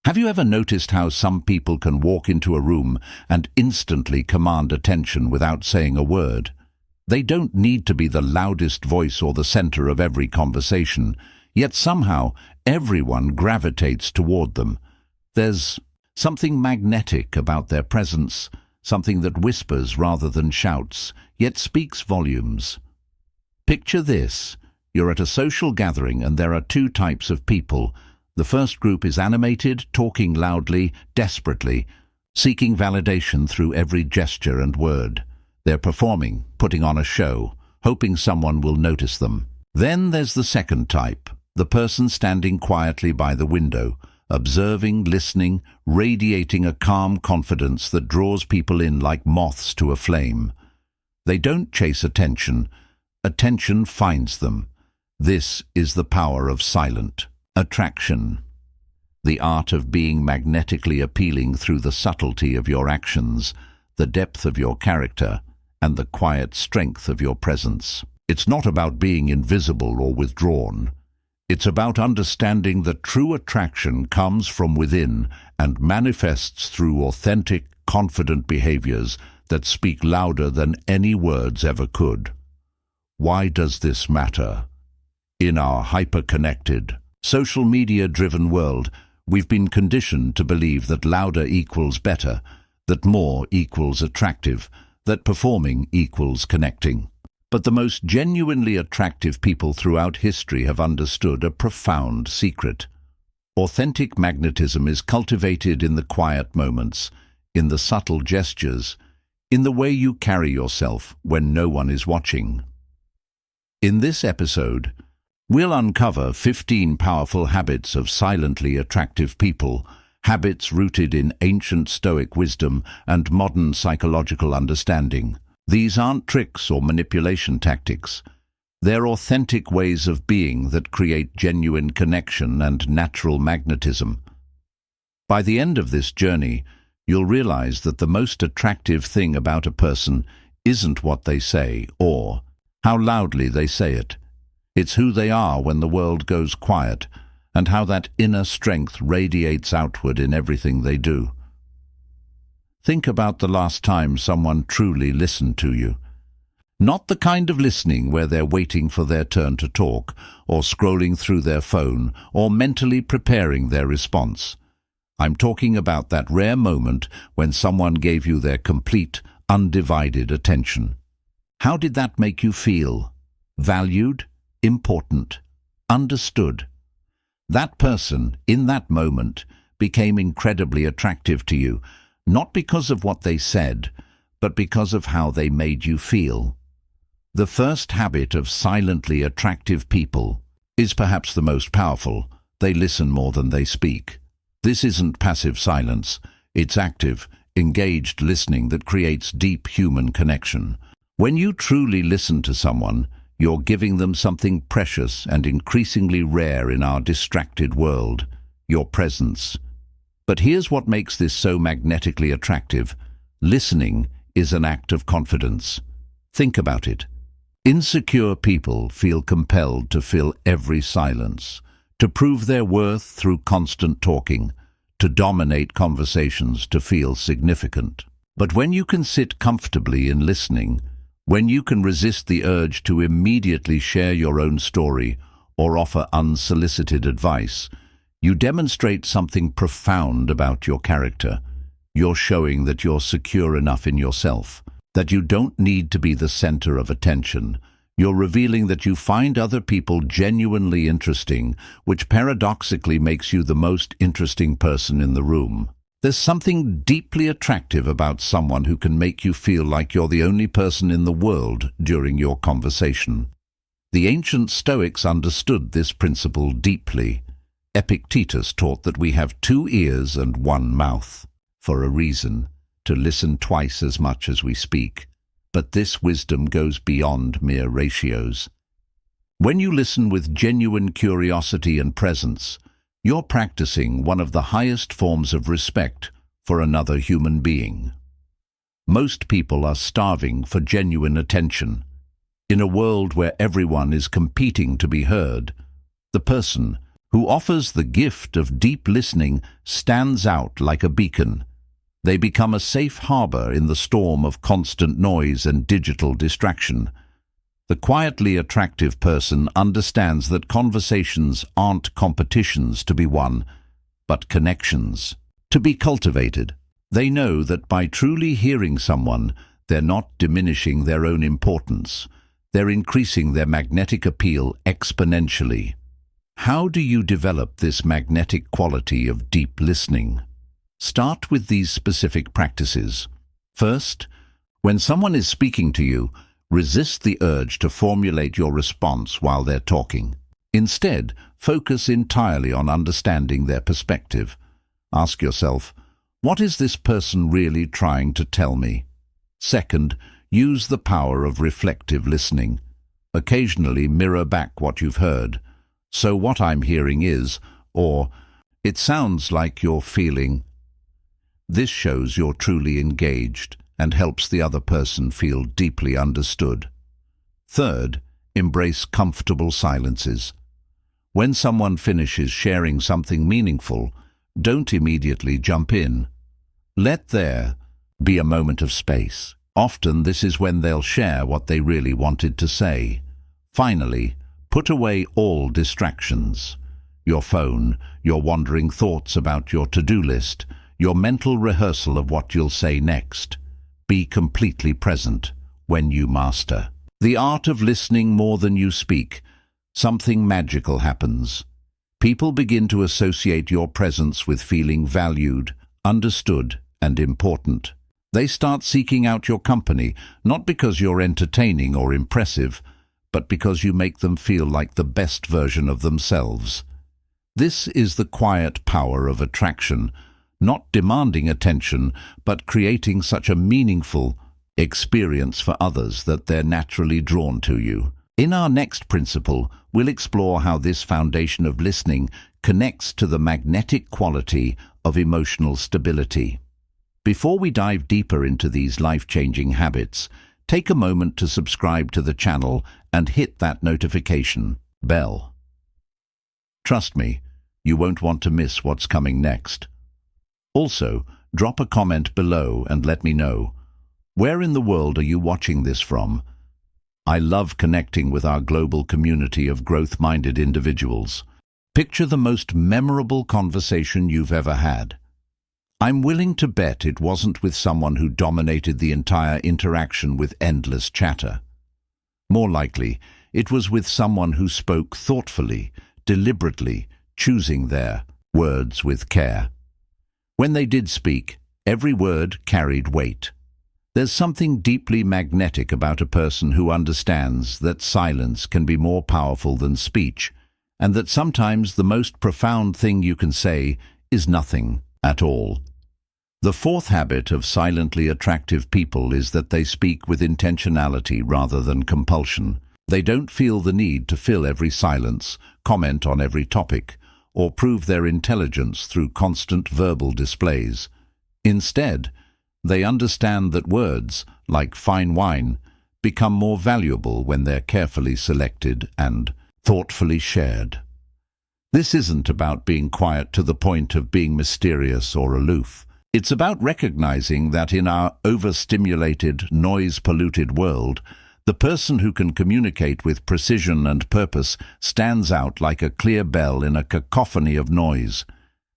Have you ever noticed how some people can walk into a room and instantly command attention without saying a word? They don't need to be the loudest voice or the center of every conversation, yet somehow everyone gravitates toward them. There's something magnetic about their presence, something that whispers rather than shouts, yet speaks volumes. Picture this. You're at a social gathering and there are two types of people. The first group is animated, talking loudly, desperately, seeking validation through every gesture and word. They're performing, putting on a show, hoping someone will notice them. Then there's the second type, the person standing quietly by the window, observing, listening, radiating a calm confidence that draws people in like moths to a flame. They don't chase attention. Attention finds them. This is the power of silent attraction, the art of being magnetically appealing through the subtlety of your actions, the depth of your character, and the quiet strength of your presence. It's not about being invisible or withdrawn. It's about understanding that true attraction comes from within and manifests through authentic, confident behaviors that speak louder than any words ever could. Why does this matter? In our hyper-connected, social media-driven world, we've been conditioned to believe that louder equals better, that more equals attractive, that performing equals connecting. But the most genuinely attractive people throughout history have understood a profound secret. Authentic magnetism is cultivated in the quiet moments, in the subtle gestures, in the way you carry yourself when no one is watching. In this episode, we'll uncover 15 powerful habits of silently attractive people, habits rooted in ancient Stoic wisdom and modern psychological understanding. These aren't tricks or manipulation tactics. They're authentic ways of being that create genuine connection and natural magnetism. By the end of this journey, you'll realize that the most attractive thing about a person isn't what they say or how loudly they say it. It's who they are when the world goes quiet, and how that inner strength radiates outward in everything they do. Think about the last time someone truly listened to you. Not the kind of listening where they're waiting for their turn to talk, or scrolling through their phone, or mentally preparing their response. I'm talking about that rare moment when someone gave you their complete, undivided attention. How did that make you feel? Valued? Important? Understood? That person, in that moment, became incredibly attractive to you, not because of what they said, but because of how they made you feel. The first habit of silently attractive people is perhaps the most powerful. They listen more than they speak. This isn't passive silence. It's active, engaged listening that creates deep human connection. When you truly listen to someone, you're giving them something precious and increasingly rare in our distracted world, your presence. But here's what makes this so magnetically attractive. Listening is an act of confidence. Think about it. Insecure people feel compelled to fill every silence, to prove their worth through constant talking, to dominate conversations, to feel significant. But when you can sit comfortably in listening, when you can resist the urge to immediately share your own story or offer unsolicited advice, you demonstrate something profound about your character. You're showing that you're secure enough in yourself, that you don't need to be the center of attention. You're revealing that you find other people genuinely interesting, which paradoxically makes you the most interesting person in the room. There's something deeply attractive about someone who can make you feel like you're the only person in the world during your conversation. The ancient Stoics understood this principle deeply. Epictetus taught that we have 2 ears and 1 mouth, for a reason, to listen twice as much as we speak. But this wisdom goes beyond mere ratios. When you listen with genuine curiosity and presence, you're practicing one of the highest forms of respect for another human being. Most people are starving for genuine attention. In a world where everyone is competing to be heard, the person who offers the gift of deep listening stands out like a beacon. They become a safe harbor in the storm of constant noise and digital distraction. The quietly attractive person understands that conversations aren't competitions to be won, but connections to be cultivated. They know that by truly hearing someone, they're not diminishing their own importance. They're increasing their magnetic appeal exponentially. How do you develop this magnetic quality of deep listening? Start with these specific practices. First, when someone is speaking to you, resist the urge to formulate your response while they're talking. Instead, focus entirely on understanding their perspective. Ask yourself, what is this person really trying to tell me? Second, use the power of reflective listening. Occasionally mirror back what you've heard. So what I'm hearing is, or, it sounds like you're feeling. This shows you're truly engaged and helps the other person feel deeply understood. Third, embrace comfortable silences. When someone finishes sharing something meaningful, don't immediately jump in. Let there be a moment of space. Often this is when they'll share what they really wanted to say. Finally, put away all distractions. Your phone, your wandering thoughts about your to-do list, your mental rehearsal of what you'll say next. Be completely present when you master the art of listening more than you speak. Something magical happens. People begin to associate your presence with feeling valued, understood, and important. They start seeking out your company, not because you're entertaining or impressive, but because you make them feel like the best version of themselves. This is the quiet power of attraction, not demanding attention, but creating such a meaningful experience for others that they're naturally drawn to you. In our next principle, we'll explore how this foundation of listening connects to the magnetic quality of emotional stability. Before we dive deeper into these life-changing habits, take a moment to subscribe to the channel and hit that notification bell. Trust me, you won't want to miss what's coming next. Also, drop a comment below and let me know, where in the world are you watching this from? I love connecting with our global community of growth-minded individuals. Picture the most memorable conversation you've ever had. I'm willing to bet it wasn't with someone who dominated the entire interaction with endless chatter. More likely, it was with someone who spoke thoughtfully, deliberately, choosing their words with care. When they did speak, every word carried weight. There's something deeply magnetic about a person who understands that silence can be more powerful than speech, and that sometimes the most profound thing you can say is nothing at all. The fourth habit of silently attractive people is that they speak with intentionality rather than compulsion. They don't feel the need to fill every silence, comment on every topic, or prove their intelligence through constant verbal displays. Instead, they understand that words, like fine wine, become more valuable when they're carefully selected and thoughtfully shared. This isn't about being quiet to the point of being mysterious or aloof. It's about recognizing that in our overstimulated, noise-polluted world, the person who can communicate with precision and purpose stands out like a clear bell in a cacophony of noise.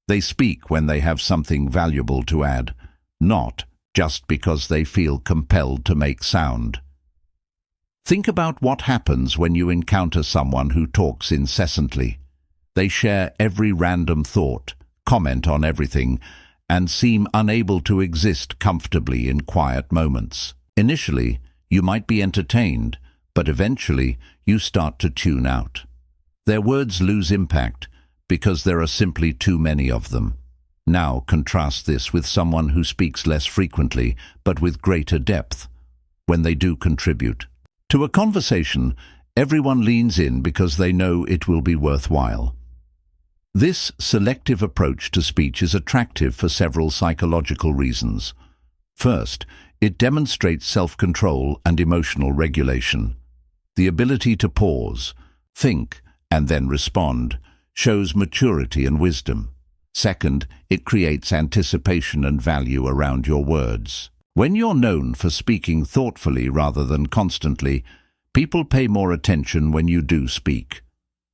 They speak when they have something valuable to add, not just because they feel compelled to make sound. Think about what happens when you encounter someone who talks incessantly. They share every random thought, comment on everything, and seem unable to exist comfortably in quiet moments. Initially, you might be entertained, but eventually you start to tune out. Their words lose impact because there are simply too many of them. Now contrast this with someone who speaks less frequently, but with greater depth, when they do contribute. To a conversation, everyone leans in because they know it will be worthwhile. This selective approach to speech is attractive for several psychological reasons. First, it demonstrates self-control and emotional regulation. The ability to pause, think, and then respond shows maturity and wisdom. Second, it creates anticipation and value around your words. When you're known for speaking thoughtfully rather than constantly, people pay more attention when you do speak.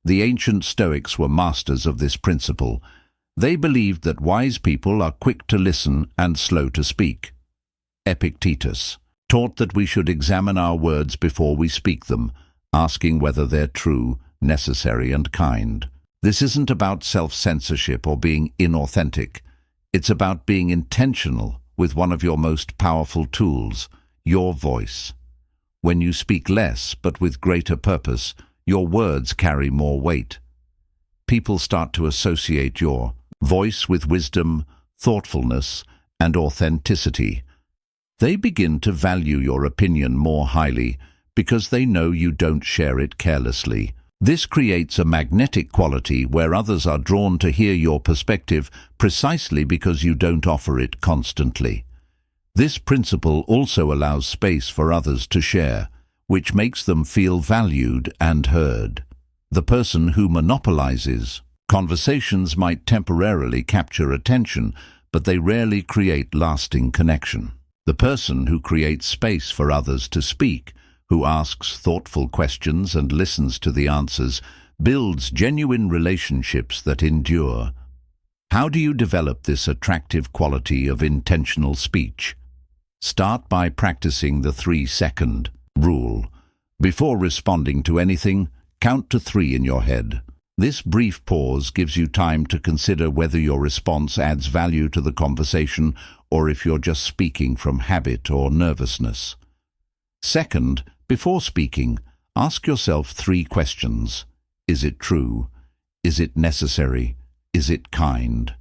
The ancient Stoics were masters of this principle. They believed that wise people are quick to listen and slow to speak. Epictetus taught that we should examine our words before we speak them, asking whether they're true, necessary, and kind. This isn't about self-censorship or being inauthentic. It's about being intentional with one of your most powerful tools, your voice. When you speak less but with greater purpose, your words carry more weight. People start to associate your voice with wisdom, thoughtfulness, and authenticity. They begin to value your opinion more highly because they know you don't share it carelessly. This creates a magnetic quality where others are drawn to hear your perspective precisely because you don't offer it constantly. This principle also allows space for others to share, which makes them feel valued and heard. The person who monopolizes conversations might temporarily capture attention, but they rarely create lasting connection. The person who creates space for others to speak, who asks thoughtful questions and listens to the answers, builds genuine relationships that endure. How do you develop this attractive quality of intentional speech? Start by practicing the 3-second rule. Before responding to anything, count to 3 in your head. This brief pause gives you time to consider whether your response adds value to the conversation or if you're just speaking from habit or nervousness. Second, before speaking, ask yourself 3 questions. Is it true? Is it necessary? Is it kind?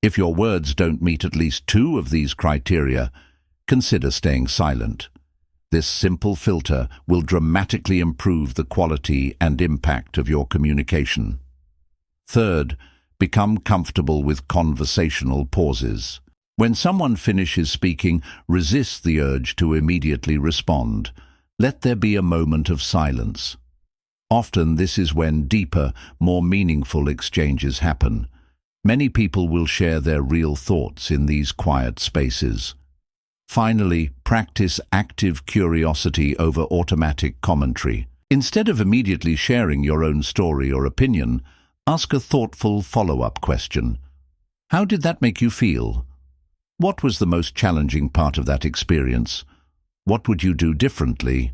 If your words don't meet at least 2 of these criteria, consider staying silent. This simple filter will dramatically improve the quality and impact of your communication. Third, become comfortable with conversational pauses. When someone finishes speaking, resist the urge to immediately respond. Let there be a moment of silence. Often this is when deeper, more meaningful exchanges happen. Many people will share their real thoughts in these quiet spaces. Finally, practice active curiosity over automatic commentary. Instead of immediately sharing your own story or opinion, ask a thoughtful follow-up question. How did that make you feel? What was the most challenging part of that experience? What would you do differently?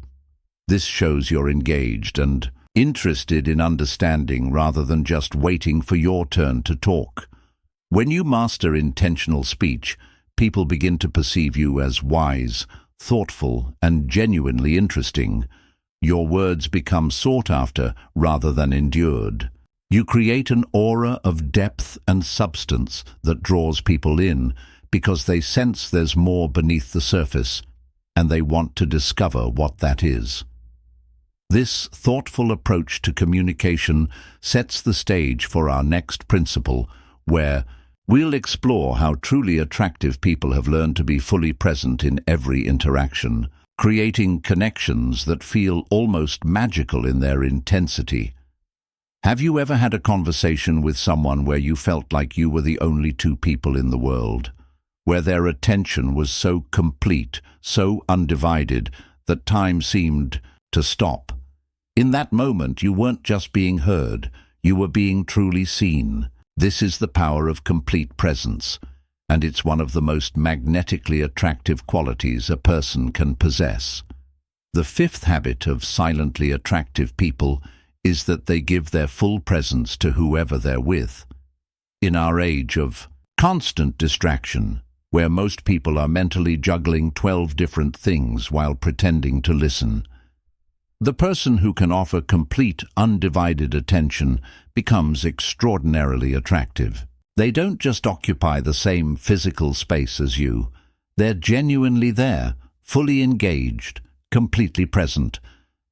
This shows you're engaged and interested in understanding rather than just waiting for your turn to talk. When you master intentional speech, people begin to perceive you as wise, thoughtful, and genuinely interesting. Your words become sought after rather than endured. You create an aura of depth and substance that draws people in because they sense there's more beneath the surface, and they want to discover what that is. This thoughtful approach to communication sets the stage for our next principle, where we'll explore how truly attractive people have learned to be fully present in every interaction, creating connections that feel almost magical in their intensity. Have you ever had a conversation with someone where you felt like you were the only 2 people in the world, where their attention was so complete, so undivided, that time seemed to stop? In that moment, you weren't just being heard, you were being truly seen. This is the power of complete presence, and it's one of the most magnetically attractive qualities a person can possess. The 5th habit of silently attractive people is that they give their full presence to whoever they're with. In our age of constant distraction, where most people are mentally juggling 12 different things while pretending to listen, the person who can offer complete, undivided attention becomes extraordinarily attractive. They don't just occupy the same physical space as you. They're genuinely there, fully engaged, completely present.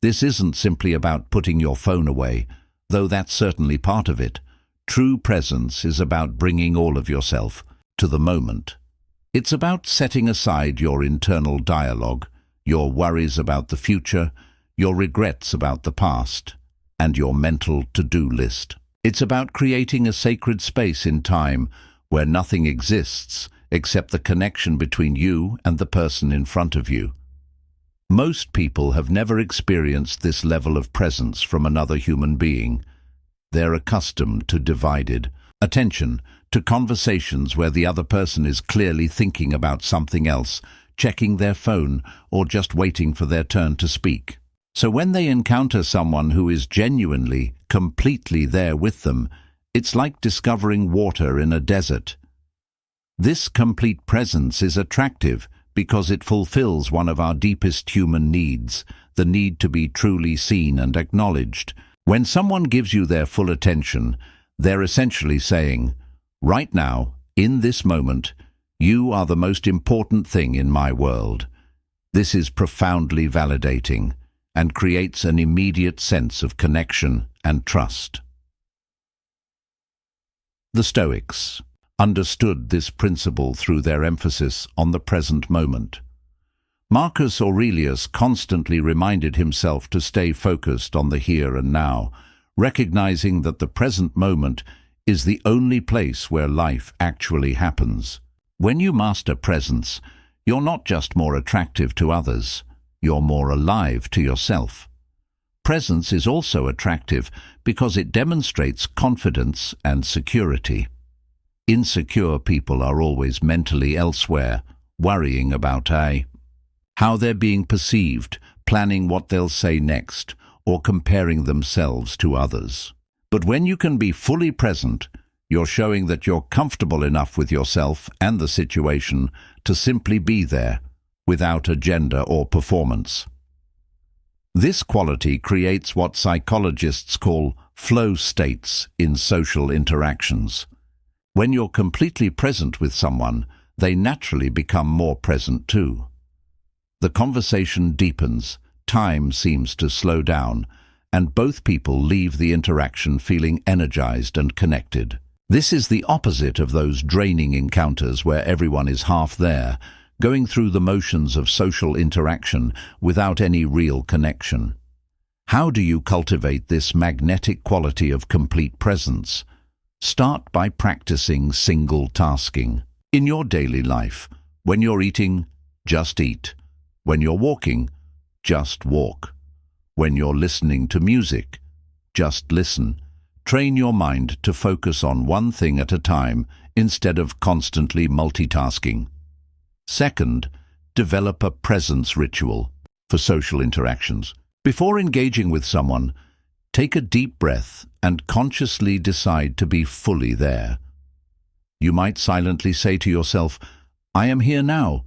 This isn't simply about putting your phone away, though that's certainly part of it. True presence is about bringing all of yourself to the moment. It's about setting aside your internal dialogue, your worries about the future, your regrets about the past, and your mental to-do list. It's about creating a sacred space in time where nothing exists except the connection between you and the person in front of you. Most people have never experienced this level of presence from another human being. They're accustomed to divided attention, to conversations where the other person is clearly thinking about something else, checking their phone, or just waiting for their turn to speak. So when they encounter someone who is genuinely, completely there with them, it's like discovering water in a desert. This complete presence is attractive because it fulfills one of our deepest human needs, the need to be truly seen and acknowledged. When someone gives you their full attention, they're essentially saying, "Right now, in this moment, you are the most important thing in my world." This is profoundly validating and creates an immediate sense of connection and trust. The Stoics understood this principle through their emphasis on the present moment. Marcus Aurelius constantly reminded himself to stay focused on the here and now, recognizing that the present moment is the only place where life actually happens. When you master presence, you're not just more attractive to others, you're more alive to yourself. Presence is also attractive because it demonstrates confidence and security. Insecure people are always mentally elsewhere, worrying about how they're being perceived, planning what they'll say next, or comparing themselves to others. But when you can be fully present, you're showing that you're comfortable enough with yourself and the situation to simply be there, without agenda or performance. This quality creates what psychologists call flow states in social interactions. When you're completely present with someone, they naturally become more present too. The conversation deepens, time seems to slow down, and both people leave the interaction feeling energized and connected. This is the opposite of those draining encounters where everyone is half there, going through the motions of social interaction without any real connection. How do you cultivate this magnetic quality of complete presence? Start by practicing single tasking. In your daily life, when you're eating, just eat. When you're walking, just walk. When you're listening to music, just listen. Train your mind to focus on one thing at a time instead of constantly multitasking. Second, develop a presence ritual for social interactions. Before engaging with someone, take a deep breath and consciously decide to be fully there. You might silently say to yourself, "I am here now,"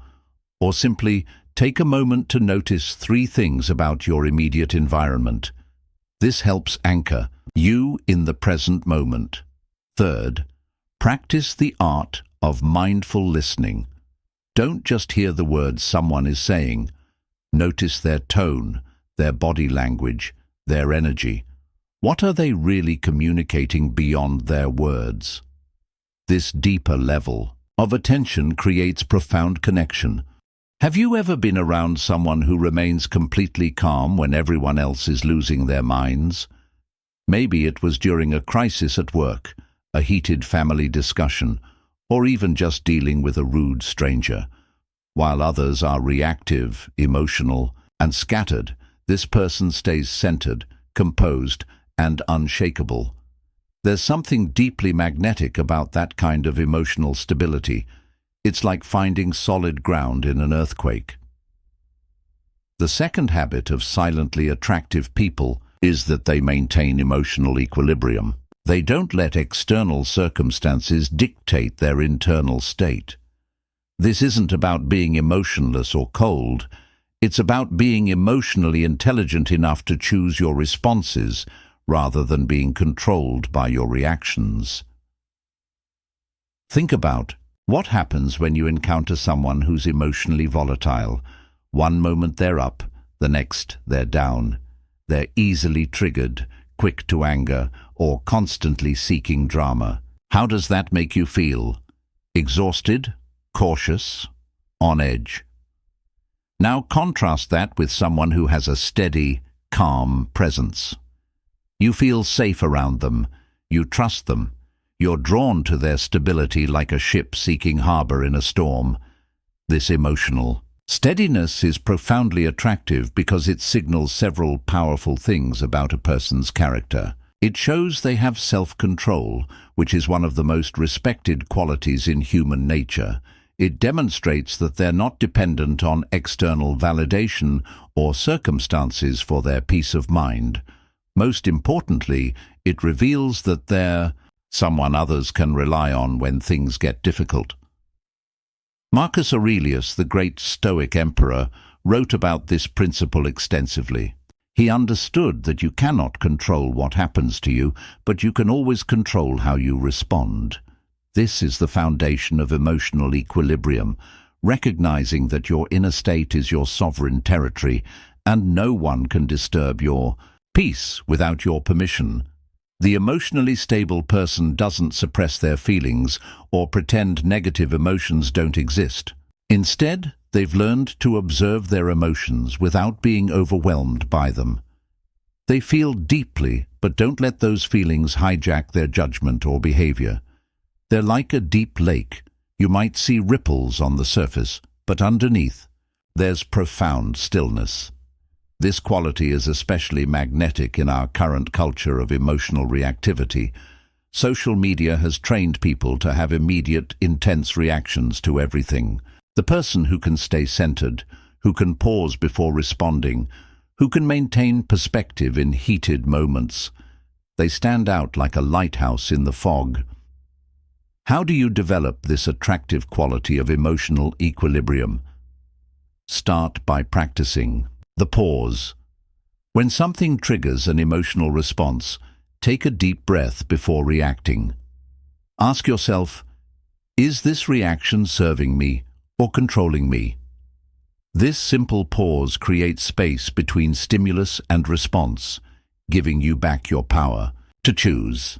or simply take a moment to notice 3 things about your immediate environment. This helps anchor you in the present moment. Third, practice the art of mindful listening. Don't just hear the words someone is saying. Notice their tone, their body language, their energy. What are they really communicating beyond their words? This deeper level of attention creates profound connection. Have you ever been around someone who remains completely calm when everyone else is losing their minds? Maybe it was during a crisis at work, a heated family discussion, or even just dealing with a rude stranger. While others are reactive, emotional, and scattered, this person stays centered, composed, and unshakable. There's something deeply magnetic about that kind of emotional stability. It's like finding solid ground in an earthquake. The second habit of silently attractive people is that they maintain emotional equilibrium. They don't let external circumstances dictate their internal state. This isn't about being emotionless or cold. It's about being emotionally intelligent enough to choose your responses rather than being controlled by your reactions. Think about what happens when you encounter someone who's emotionally volatile. One moment they're up, the next they're down. They're easily triggered, quick to anger, or constantly seeking drama. How does that make you feel? Exhausted? Cautious? On edge? Now contrast that with someone who has a steady, calm presence. You feel safe around them. You trust them. You're drawn to their stability like a ship seeking harbor in a storm. This emotional steadiness is profoundly attractive because it signals several powerful things about a person's character. It shows they have self-control, which is one of the most respected qualities in human nature. It demonstrates that they're not dependent on external validation or circumstances for their peace of mind. Most importantly, it reveals that they're someone others can rely on when things get difficult. Marcus Aurelius, the great Stoic emperor, wrote about this principle extensively. He understood that you cannot control what happens to you, but you can always control how you respond. This is the foundation of emotional equilibrium, recognizing that your inner state is your sovereign territory, and no one can disturb your peace without your permission. The emotionally stable person doesn't suppress their feelings or pretend negative emotions don't exist. Instead, they've learned to observe their emotions without being overwhelmed by them. They feel deeply, but don't let those feelings hijack their judgment or behavior. They're like a deep lake. You might see ripples on the surface, but underneath, there's profound stillness. This quality is especially magnetic in our current culture of emotional reactivity. Social media has trained people to have immediate, intense reactions to everything. The person who can stay centered, who can pause before responding, who can maintain perspective in heated moments, they stand out like a lighthouse in the fog. How do you develop this attractive quality of emotional equilibrium? Start by practicing the pause. When something triggers an emotional response, take a deep breath before reacting. Ask yourself, is this reaction serving me or controlling me? This simple pause creates space between stimulus and response, giving you back your power to choose.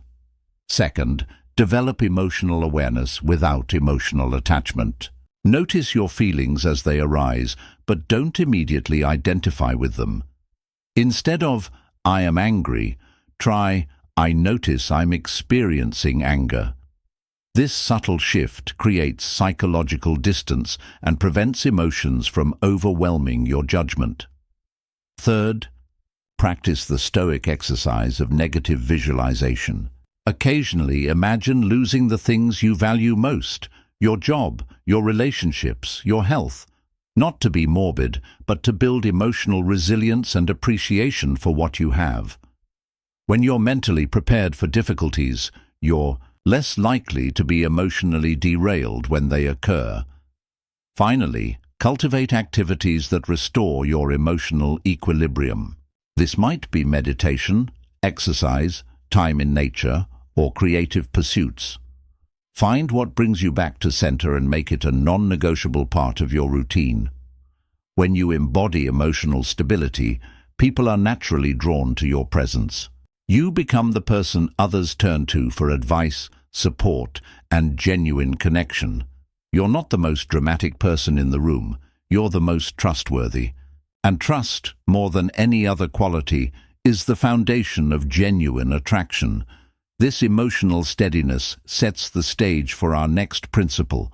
Second, develop emotional awareness without emotional attachment. Notice your feelings as they arise, but don't immediately identify with them. Instead of, I am angry, try, I notice I'm experiencing anger. This subtle shift creates psychological distance and prevents emotions from overwhelming your judgment. Third, practice the Stoic exercise of negative visualization. Occasionally imagine losing the things you value most, your job, your relationships, your health. Not to be morbid, but to build emotional resilience and appreciation for what you have. When you're mentally prepared for difficulties, you're less likely to be emotionally derailed when they occur. Finally, cultivate activities that restore your emotional equilibrium. This might be meditation, exercise, time in nature, or creative pursuits. Find what brings you back to center and make it a non-negotiable part of your routine. When you embody emotional stability, people are naturally drawn to your presence. You become the person others turn to for advice, support, and genuine connection. You're not the most dramatic person in the room, you're the most trustworthy. And trust, more than any other quality, is the foundation of genuine attraction. This emotional steadiness sets the stage for our next principle,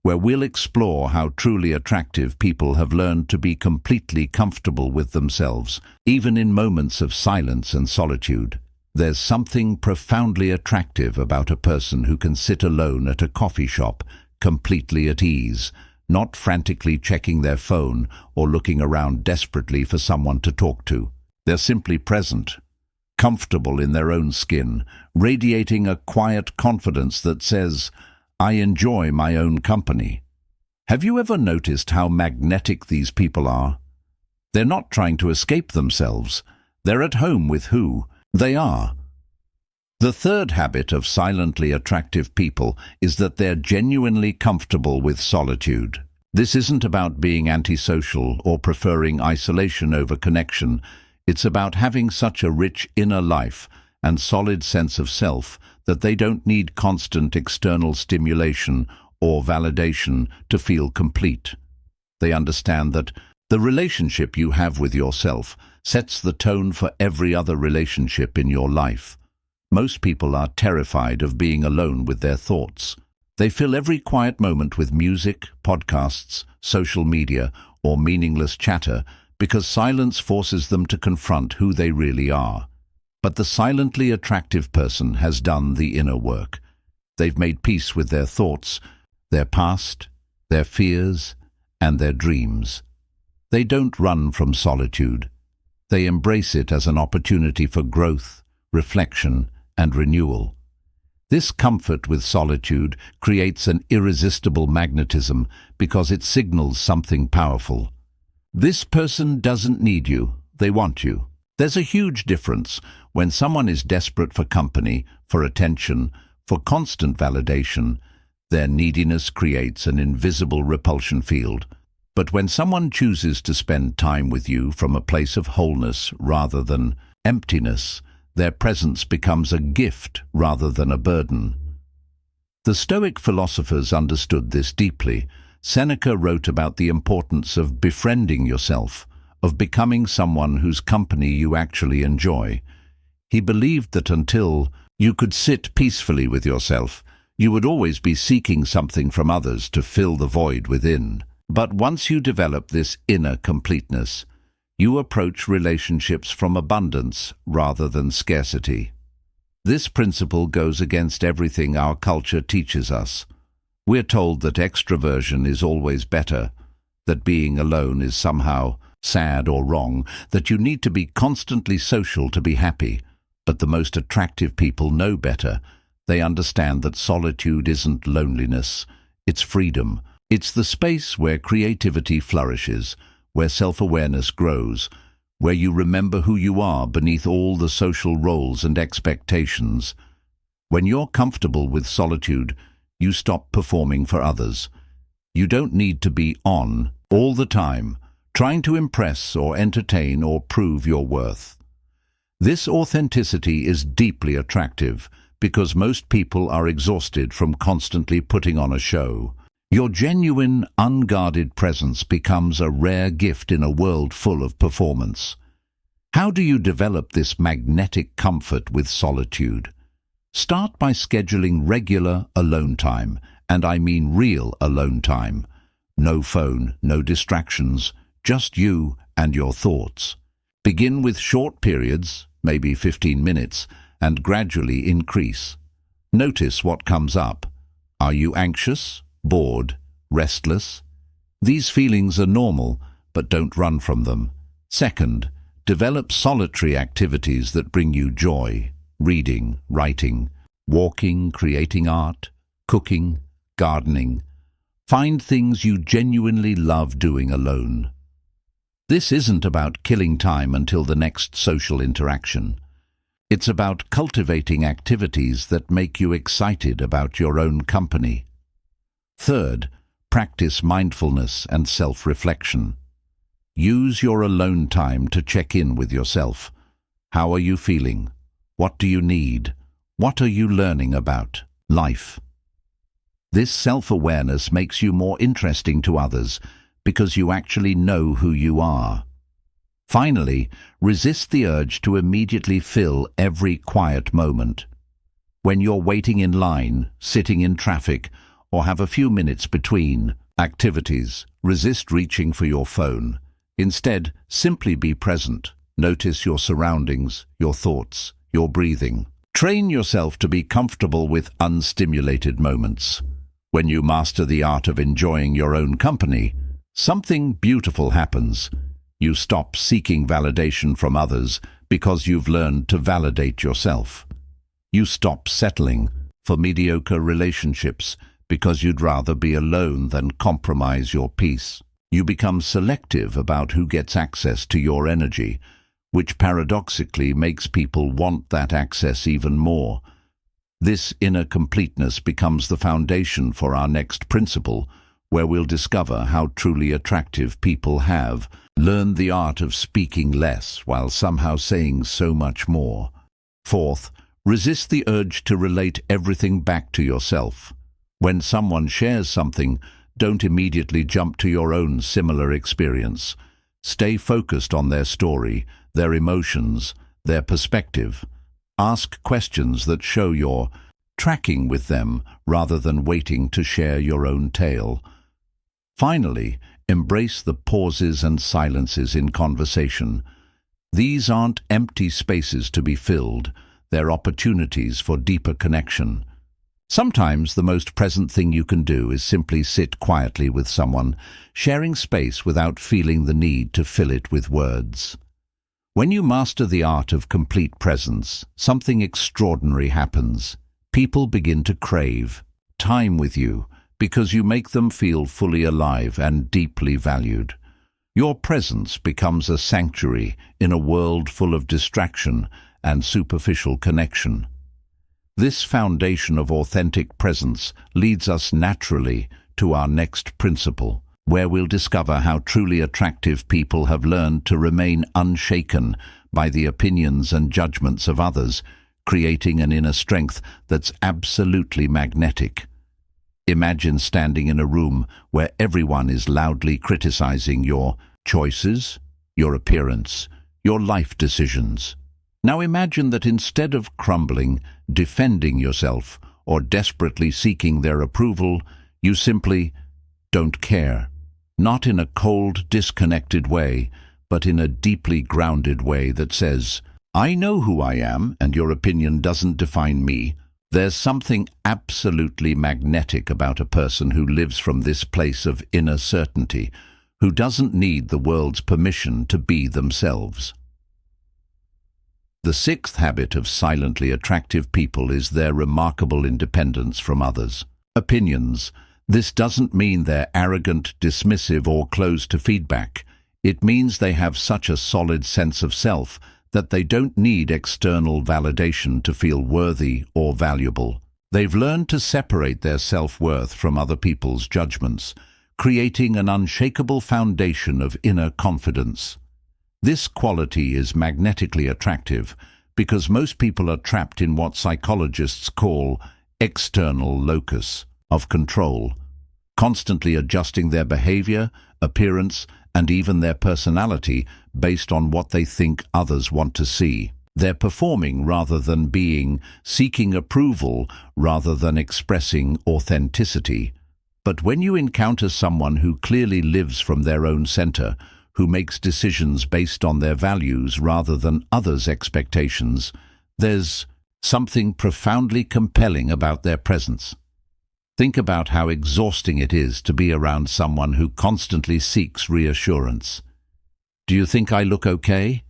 where we'll explore how truly attractive people have learned to be completely comfortable with themselves, even in moments of silence and solitude. There's something profoundly attractive about a person who can sit alone at a coffee shop, completely at ease, not frantically checking their phone or looking around desperately for someone to talk to. They're simply present, comfortable in their own skin, radiating a quiet confidence that says, I enjoy my own company. Have you ever noticed how magnetic these people are? They're not trying to escape themselves. They're at home with who they are. The third habit of silently attractive people is that they're genuinely comfortable with solitude. This isn't about being antisocial or preferring isolation over connection. It's about having such a rich inner life and solid sense of self that they don't need constant external stimulation or validation to feel complete. They understand that the relationship you have with yourself sets the tone for every other relationship in your life. Most people are terrified of being alone with their thoughts. They fill every quiet moment with music, podcasts, social media, or meaningless chatter because silence forces them to confront who they really are. But the silently attractive person has done the inner work. They've made peace with their thoughts, their past, their fears, and their dreams. They don't run from solitude. They embrace it as an opportunity for growth, reflection, and renewal. This comfort with solitude creates an irresistible magnetism because it signals something powerful. This person doesn't need you, they want you. There's a huge difference when someone is desperate for company, for attention, for constant validation. Their neediness creates an invisible repulsion field. But when someone chooses to spend time with you from a place of wholeness rather than emptiness, their presence becomes a gift rather than a burden. The Stoic philosophers understood this deeply. Seneca wrote about the importance of befriending yourself, of becoming someone whose company you actually enjoy. He believed that until you could sit peacefully with yourself, you would always be seeking something from others to fill the void within. But once you develop this inner completeness, you approach relationships from abundance rather than scarcity. This principle goes against everything our culture teaches us. We're told that extroversion is always better, that being alone is somehow sad or wrong, that you need to be constantly social to be happy. But the most attractive people know better. They understand that solitude isn't loneliness, it's freedom. It's the space where creativity flourishes, where self-awareness grows, where you remember who you are beneath all the social roles and expectations. When you're comfortable with solitude, you stop performing for others. You don't need to be on all the time, trying to impress or entertain or prove your worth. This authenticity is deeply attractive because most people are exhausted from constantly putting on a show. Your genuine, unguarded presence becomes a rare gift in a world full of performance. How do you develop this magnetic comfort with solitude? Start by scheduling regular alone time, and I mean real alone time. No phone, no distractions, just you and your thoughts. Begin with short periods, maybe 15 minutes, and gradually increase. Notice what comes up. Are you anxious? Bored, restless? These feelings are normal, but don't run from them. Second, develop solitary activities that bring you joy. Reading, writing, walking, creating art, cooking, gardening. Find things you genuinely love doing alone. This isn't about killing time until the next social interaction. It's about cultivating activities that make you excited about your own company. Third, practice mindfulness and self-reflection. Use your alone time to check in with yourself. How are you feeling? What do you need? What are you learning about life? This self-awareness makes you more interesting to others because you actually know who you are. Finally, resist the urge to immediately fill every quiet moment. When you're waiting in line, sitting in traffic, or have a few minutes between activities, resist reaching for your phone. Instead, simply be present. Notice your surroundings, your thoughts, your breathing. Train yourself to be comfortable with unstimulated moments. When you master the art of enjoying your own company, something beautiful happens. You stop seeking validation from others because you've learned to validate yourself. You stop settling for mediocre relationships because you'd rather be alone than compromise your peace. You become selective about who gets access to your energy, which paradoxically makes people want that access even more. This inner completeness becomes the foundation for our next principle, where we'll discover how truly attractive people have learned the art of speaking less while somehow saying so much more. Fourth, resist the urge to relate everything back to yourself. When someone shares something, don't immediately jump to your own similar experience. Stay focused on their story, their emotions, their perspective. Ask questions that show you're tracking with them rather than waiting to share your own tale. Finally, embrace the pauses and silences in conversation. These aren't empty spaces to be filled, they're opportunities for deeper connection. Sometimes the most present thing you can do is simply sit quietly with someone, sharing space without feeling the need to fill it with words. When you master the art of complete presence, something extraordinary happens. People begin to crave time with you because you make them feel fully alive and deeply valued. Your presence becomes a sanctuary in a world full of distraction and superficial connection. This foundation of authentic presence leads us naturally to our next principle, where we'll discover how truly attractive people have learned to remain unshaken by the opinions and judgments of others, creating an inner strength that's absolutely magnetic. Imagine standing in a room where everyone is loudly criticizing your choices, your appearance, your life decisions. Now imagine that instead of crumbling, defending yourself, or desperately seeking their approval, you simply don't care. Not in a cold, disconnected way, but in a deeply grounded way that says, I know who I am, and your opinion doesn't define me. There's something absolutely magnetic about a person who lives from this place of inner certainty, who doesn't need the world's permission to be themselves. The sixth habit of silently attractive people is their remarkable independence from others' opinions. This doesn't mean they're arrogant, dismissive, or closed to feedback. It means they have such a solid sense of self that they don't need external validation to feel worthy or valuable. They've learned to separate their self-worth from other people's judgments, creating an unshakable foundation of inner confidence. This quality is magnetically attractive because most people are trapped in what psychologists call external locus of control, constantly adjusting their behavior, appearance, and even their personality based on what they think others want to see. They're performing rather than being, seeking approval rather than expressing authenticity. But when you encounter someone who clearly lives from their own center, who makes decisions based on their values rather than others' expectations, there's something profoundly compelling about their presence. Think about how exhausting it is to be around someone who constantly seeks reassurance. Do you think I look okay?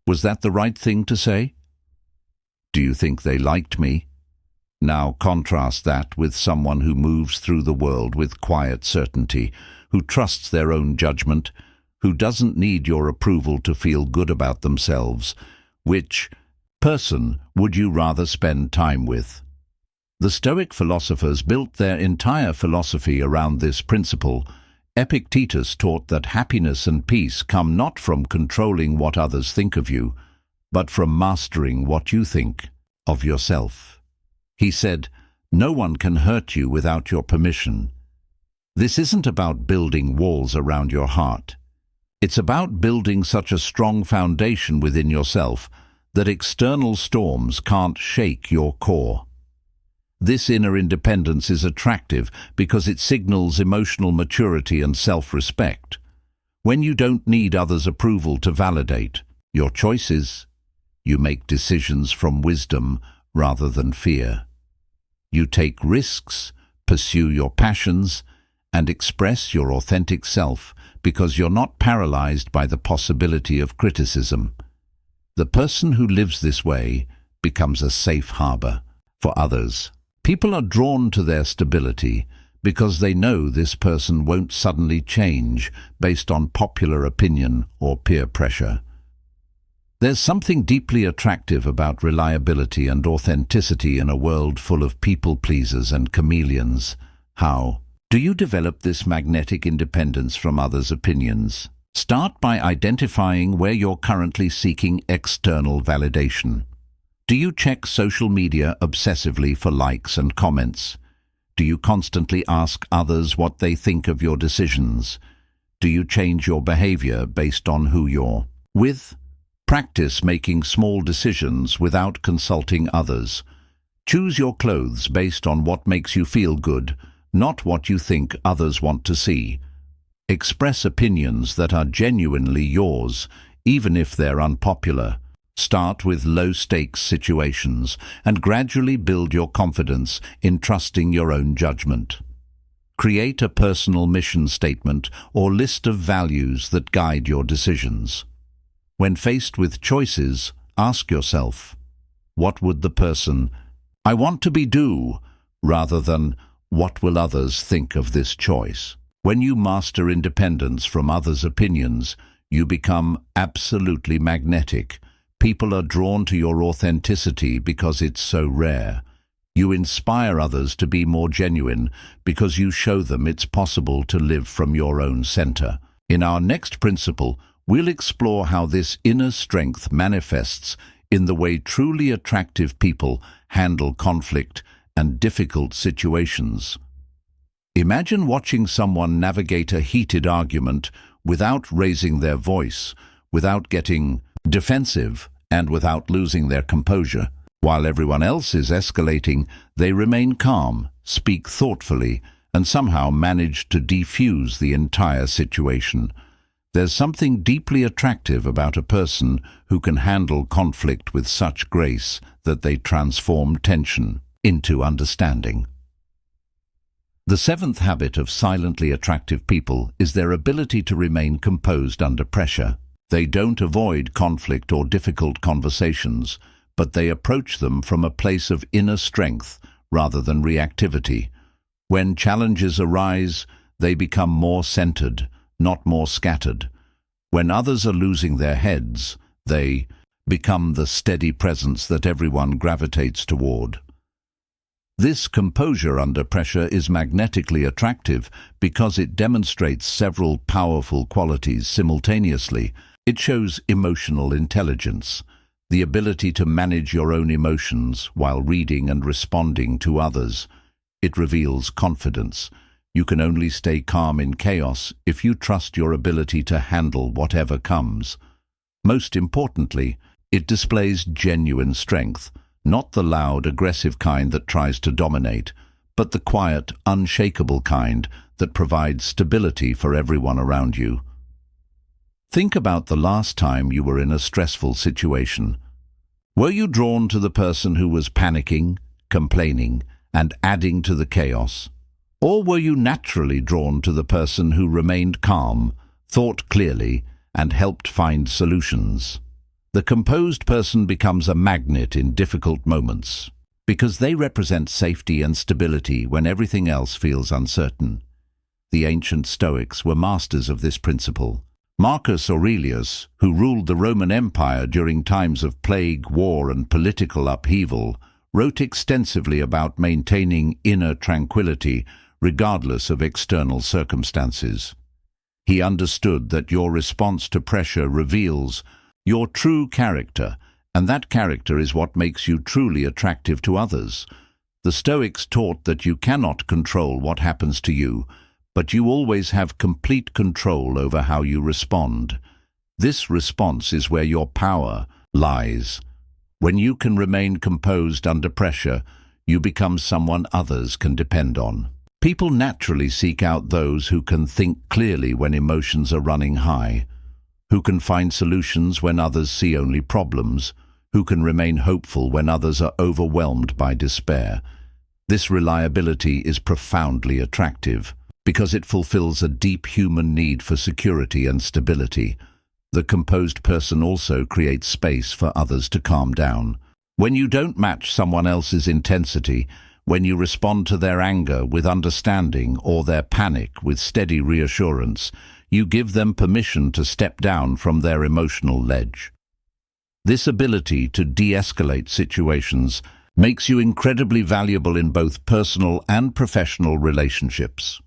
Was that the right thing to say? Do you think they liked me? Now contrast that with someone who moves through the world with quiet certainty, who trusts their own judgment, who doesn't need your approval to feel good about themselves. Which person would you rather spend time with? The Stoic philosophers built their entire philosophy around this principle. Epictetus taught that happiness and peace come not from controlling what others think of you, but from mastering what you think of yourself. He said, "No one can hurt you without your permission." This isn't about building walls around your heart. It's about building such a strong foundation within yourself that external storms can't shake your core. This inner independence is attractive because it signals emotional maturity and self-respect. When you don't need others' approval to validate your choices, you make decisions from wisdom rather than fear. You take risks, pursue your passions, and express your authentic self because you're not paralyzed by the possibility of criticism. The person who lives this way becomes a safe harbor for others. People are drawn to their stability because they know this person won't suddenly change based on popular opinion or peer pressure. There's something deeply attractive about reliability and authenticity in a world full of people-pleasers and chameleons. How do you develop this magnetic independence from others' opinions? Start by identifying where you're currently seeking external validation. Do you check social media obsessively for likes and comments? Do you constantly ask others what they think of your decisions? Do you change your behavior based on who you're with? Practice making small decisions without consulting others. Choose your clothes based on what makes you feel good, not what you think others want to see. Express opinions that are genuinely yours, even if they're unpopular. Start with low-stakes situations and gradually build your confidence in trusting your own judgment. Create a personal mission statement or list of values that guide your decisions. When faced with choices, ask yourself, what would the person I want to be do, rather than what will others think of this choice? When you master independence from others' opinions, you become absolutely magnetic. People are drawn to your authenticity because it's so rare. You inspire others to be more genuine because you show them it's possible to live from your own center. In our next principle, we'll explore how this inner strength manifests in the way truly attractive people handle conflict and difficult situations. Imagine watching someone navigate a heated argument without raising their voice, without getting defensive, and without losing their composure. While everyone else is escalating, they remain calm, speak thoughtfully, and somehow manage to defuse the entire situation. There's something deeply attractive about a person who can handle conflict with such grace that they transform tension into understanding. The seventh habit of silently attractive people is their ability to remain composed under pressure. They don't avoid conflict or difficult conversations, but they approach them from a place of inner strength rather than reactivity. When challenges arise, they become more centered, not more scattered. When others are losing their heads, they become the steady presence that everyone gravitates toward. This composure under pressure is magnetically attractive because it demonstrates several powerful qualities simultaneously. It shows emotional intelligence, the ability to manage your own emotions while reading and responding to others. It reveals confidence. You can only stay calm in chaos if you trust your ability to handle whatever comes. Most importantly, it displays genuine strength, not the loud, aggressive kind that tries to dominate, but the quiet, unshakable kind that provides stability for everyone around you. Think about the last time you were in a stressful situation. Were you drawn to the person who was panicking, complaining, and adding to the chaos? Or were you naturally drawn to the person who remained calm, thought clearly, and helped find solutions? The composed person becomes a magnet in difficult moments because they represent safety and stability when everything else feels uncertain. The ancient Stoics were masters of this principle. Marcus Aurelius, who ruled the Roman Empire during times of plague, war, and political upheaval, wrote extensively about maintaining inner tranquility regardless of external circumstances. He understood that your response to pressure reveals your true character, and that character is what makes you truly attractive to others. The Stoics taught that you cannot control what happens to you, but you always have complete control over how you respond. This response is where your power lies. When you can remain composed under pressure, you become someone others can depend on. People naturally seek out those who can think clearly when emotions are running high, who can find solutions when others see only problems, who can remain hopeful when others are overwhelmed by despair. This reliability is profoundly attractive because it fulfills a deep human need for security and stability. The composed person also creates space for others to calm down. When you don't match someone else's intensity, when you respond to their anger with understanding or their panic with steady reassurance, you give them permission to step down from their emotional ledge. This ability to de-escalate situations makes you incredibly valuable in both personal and professional relationships.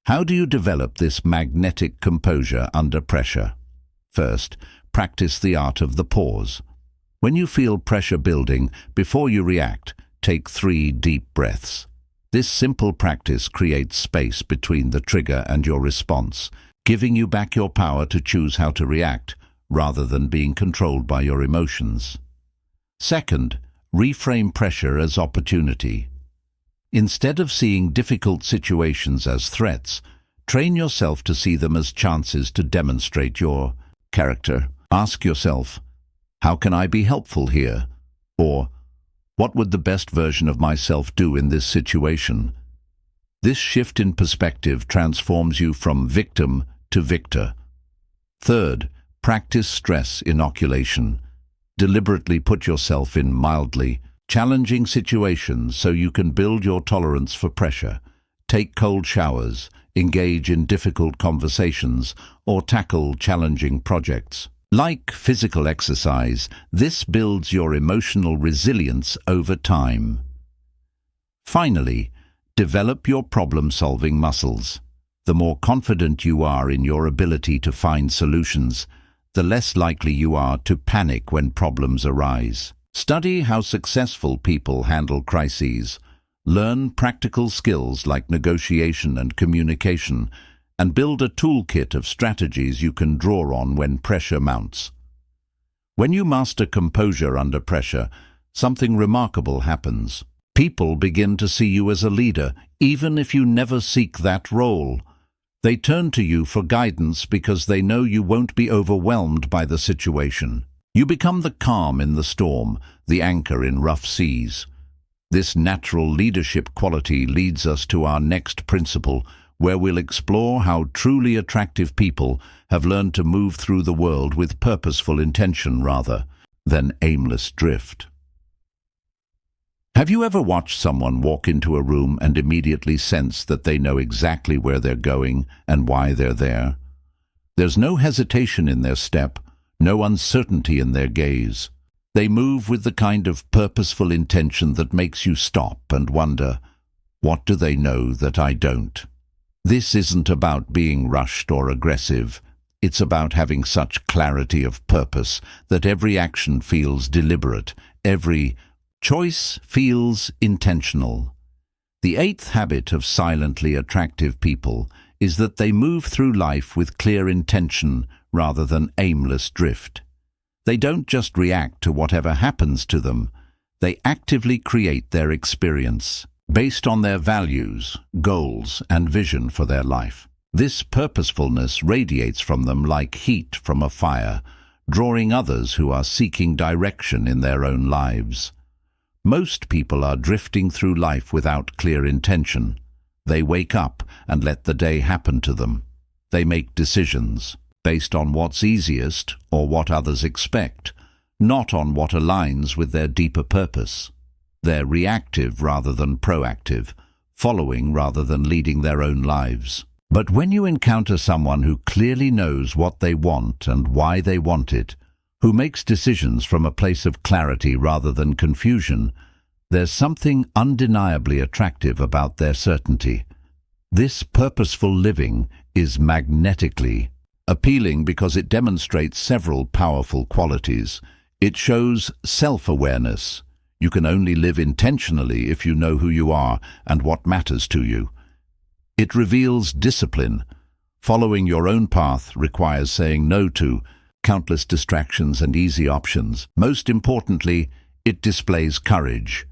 How do you develop this magnetic composure under pressure? First, practice the art of the pause. When you feel pressure building, before you react, take 3 deep breaths. This simple practice creates space between the trigger and your response, giving you back your power to choose how to react, rather than being controlled by your emotions. Second, reframe pressure as opportunity. Instead of seeing difficult situations as threats, train yourself to see them as chances to demonstrate your character. Ask yourself, how can I be helpful here? Or, what would the best version of myself do in this situation? This shift in perspective transforms you from victim to victor. Third, practice stress inoculation. Deliberately put yourself in mildly challenging situations so you can build your tolerance for pressure. Take cold showers, engage in difficult conversations, or tackle challenging projects. Like physical exercise, this builds your emotional resilience over time. Finally, develop your problem-solving muscles. The more confident you are in your ability to find solutions, the less likely you are to panic when problems arise. Study how successful people handle crises. Learn practical skills like negotiation and communication, and build a toolkit of strategies you can draw on when pressure mounts. When you master composure under pressure, something remarkable happens. People begin to see you as a leader, even if you never seek that role. They turn to you for guidance because they know you won't be overwhelmed by the situation. You become the calm in the storm, the anchor in rough seas. This natural leadership quality leads us to our next principle, where we'll explore how truly attractive people have learned to move through the world with purposeful intention rather than aimless drift. Have you ever watched someone walk into a room and immediately sense that they know exactly where they're going and why they're there? There's no hesitation in their step, no uncertainty in their gaze. They move with the kind of purposeful intention that makes you stop and wonder, what do they know that I don't? This isn't about being rushed or aggressive. It's about having such clarity of purpose that every action feels deliberate, every choice feels intentional. The eighth habit of silently attractive people is that they move through life with clear intention rather than aimless drift. They don't just react to whatever happens to them, they actively create their experience based on their values, goals, and vision for their life. This purposefulness radiates from them like heat from a fire, drawing others who are seeking direction in their own lives. Most people are drifting through life without clear intention. They wake up and let the day happen to them. They make decisions based on what's easiest or what others expect, not on what aligns with their deeper purpose. They're reactive rather than proactive, following rather than leading their own lives. But when you encounter someone who clearly knows what they want and why they want it, who makes decisions from a place of clarity rather than confusion, there's something undeniably attractive about their certainty. This purposeful living is magnetically appealing because it demonstrates several powerful qualities. It shows self-awareness. You can only live intentionally if you know who you are and what matters to you. It reveals discipline. Following your own path requires saying no to countless distractions and easy options. Most importantly, it displays courage.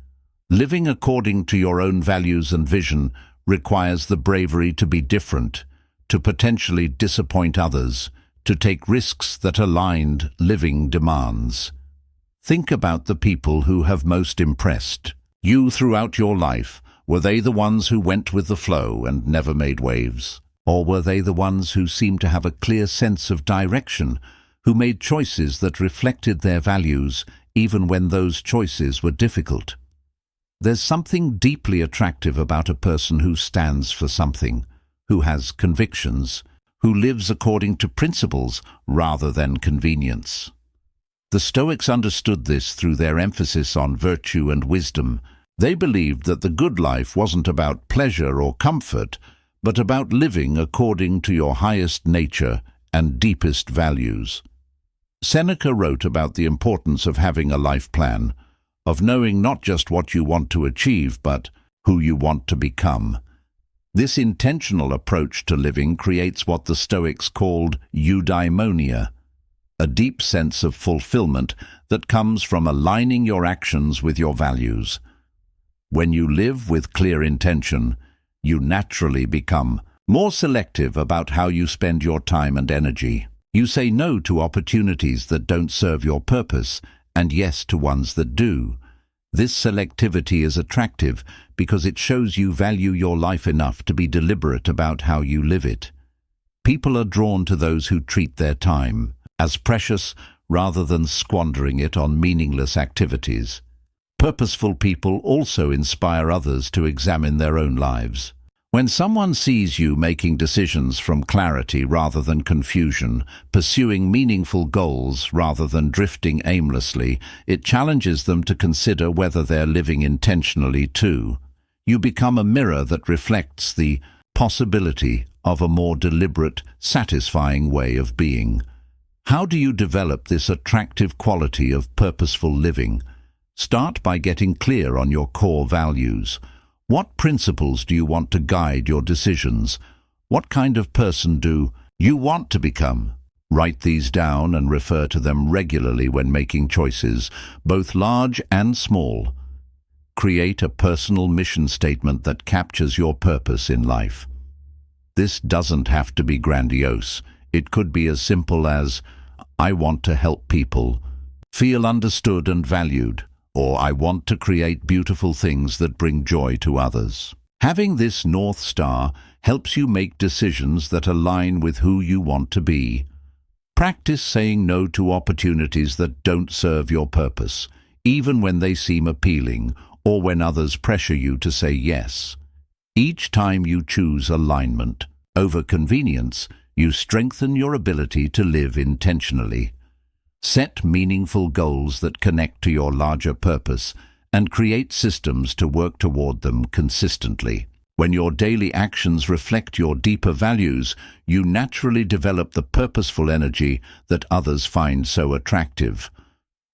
Living according to your own values and vision requires the bravery to be different, to potentially disappoint others, to take risks that aligned living demands. Think about the people who have most impressed you throughout your life. Were they the ones who went with the flow and never made waves? Or were they the ones who seemed to have a clear sense of direction, who made choices that reflected their values even when those choices were difficult? There's something deeply attractive about a person who stands for something, who has convictions, who lives according to principles rather than convenience. The Stoics understood this through their emphasis on virtue and wisdom. They believed that the good life wasn't about pleasure or comfort, but about living according to your highest nature and deepest values. Seneca wrote about the importance of having a life plan, of knowing not just what you want to achieve, but who you want to become. This intentional approach to living creates what the Stoics called eudaimonia, a deep sense of fulfillment that comes from aligning your actions with your values. When you live with clear intention, you naturally become more selective about how you spend your time and energy. You say no to opportunities that don't serve your purpose and yes to ones that do. This selectivity is attractive because it shows you value your life enough to be deliberate about how you live it. People are drawn to those who treat their time as precious rather than squandering it on meaningless activities. Purposeful people also inspire others to examine their own lives. When someone sees you making decisions from clarity rather than confusion, pursuing meaningful goals rather than drifting aimlessly, it challenges them to consider whether they're living intentionally too. You become a mirror that reflects the possibility of a more deliberate, satisfying way of being. How do you develop this attractive quality of purposeful living? Start by getting clear on your core values. What principles do you want to guide your decisions? What kind of person do you want to become? Write these down and refer to them regularly when making choices, both large and small. Create a personal mission statement that captures your purpose in life. This doesn't have to be grandiose. It could be as simple as, I want to help people feel understood and valued, or I want to create beautiful things that bring joy to others. Having this North Star helps you make decisions that align with who you want to be. Practice saying no to opportunities that don't serve your purpose, even when they seem appealing or when others pressure you to say yes. Each time you choose alignment over convenience, you strengthen your ability to live intentionally. Set meaningful goals that connect to your larger purpose and create systems to work toward them consistently. When your daily actions reflect your deeper values, you naturally develop the purposeful energy that others find so attractive.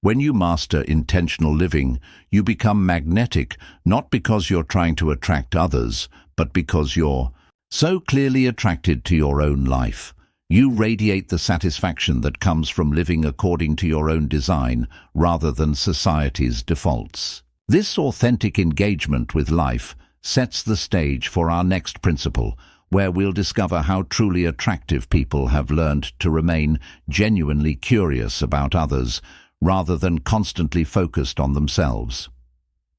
When you master intentional living, you become magnetic, not because you're trying to attract others, but because you're so clearly attracted to your own life. You radiate the satisfaction that comes from living according to your own design rather than society's defaults. This authentic engagement with life sets the stage for our next principle, where we'll discover how truly attractive people have learned to remain genuinely curious about others rather than constantly focused on themselves.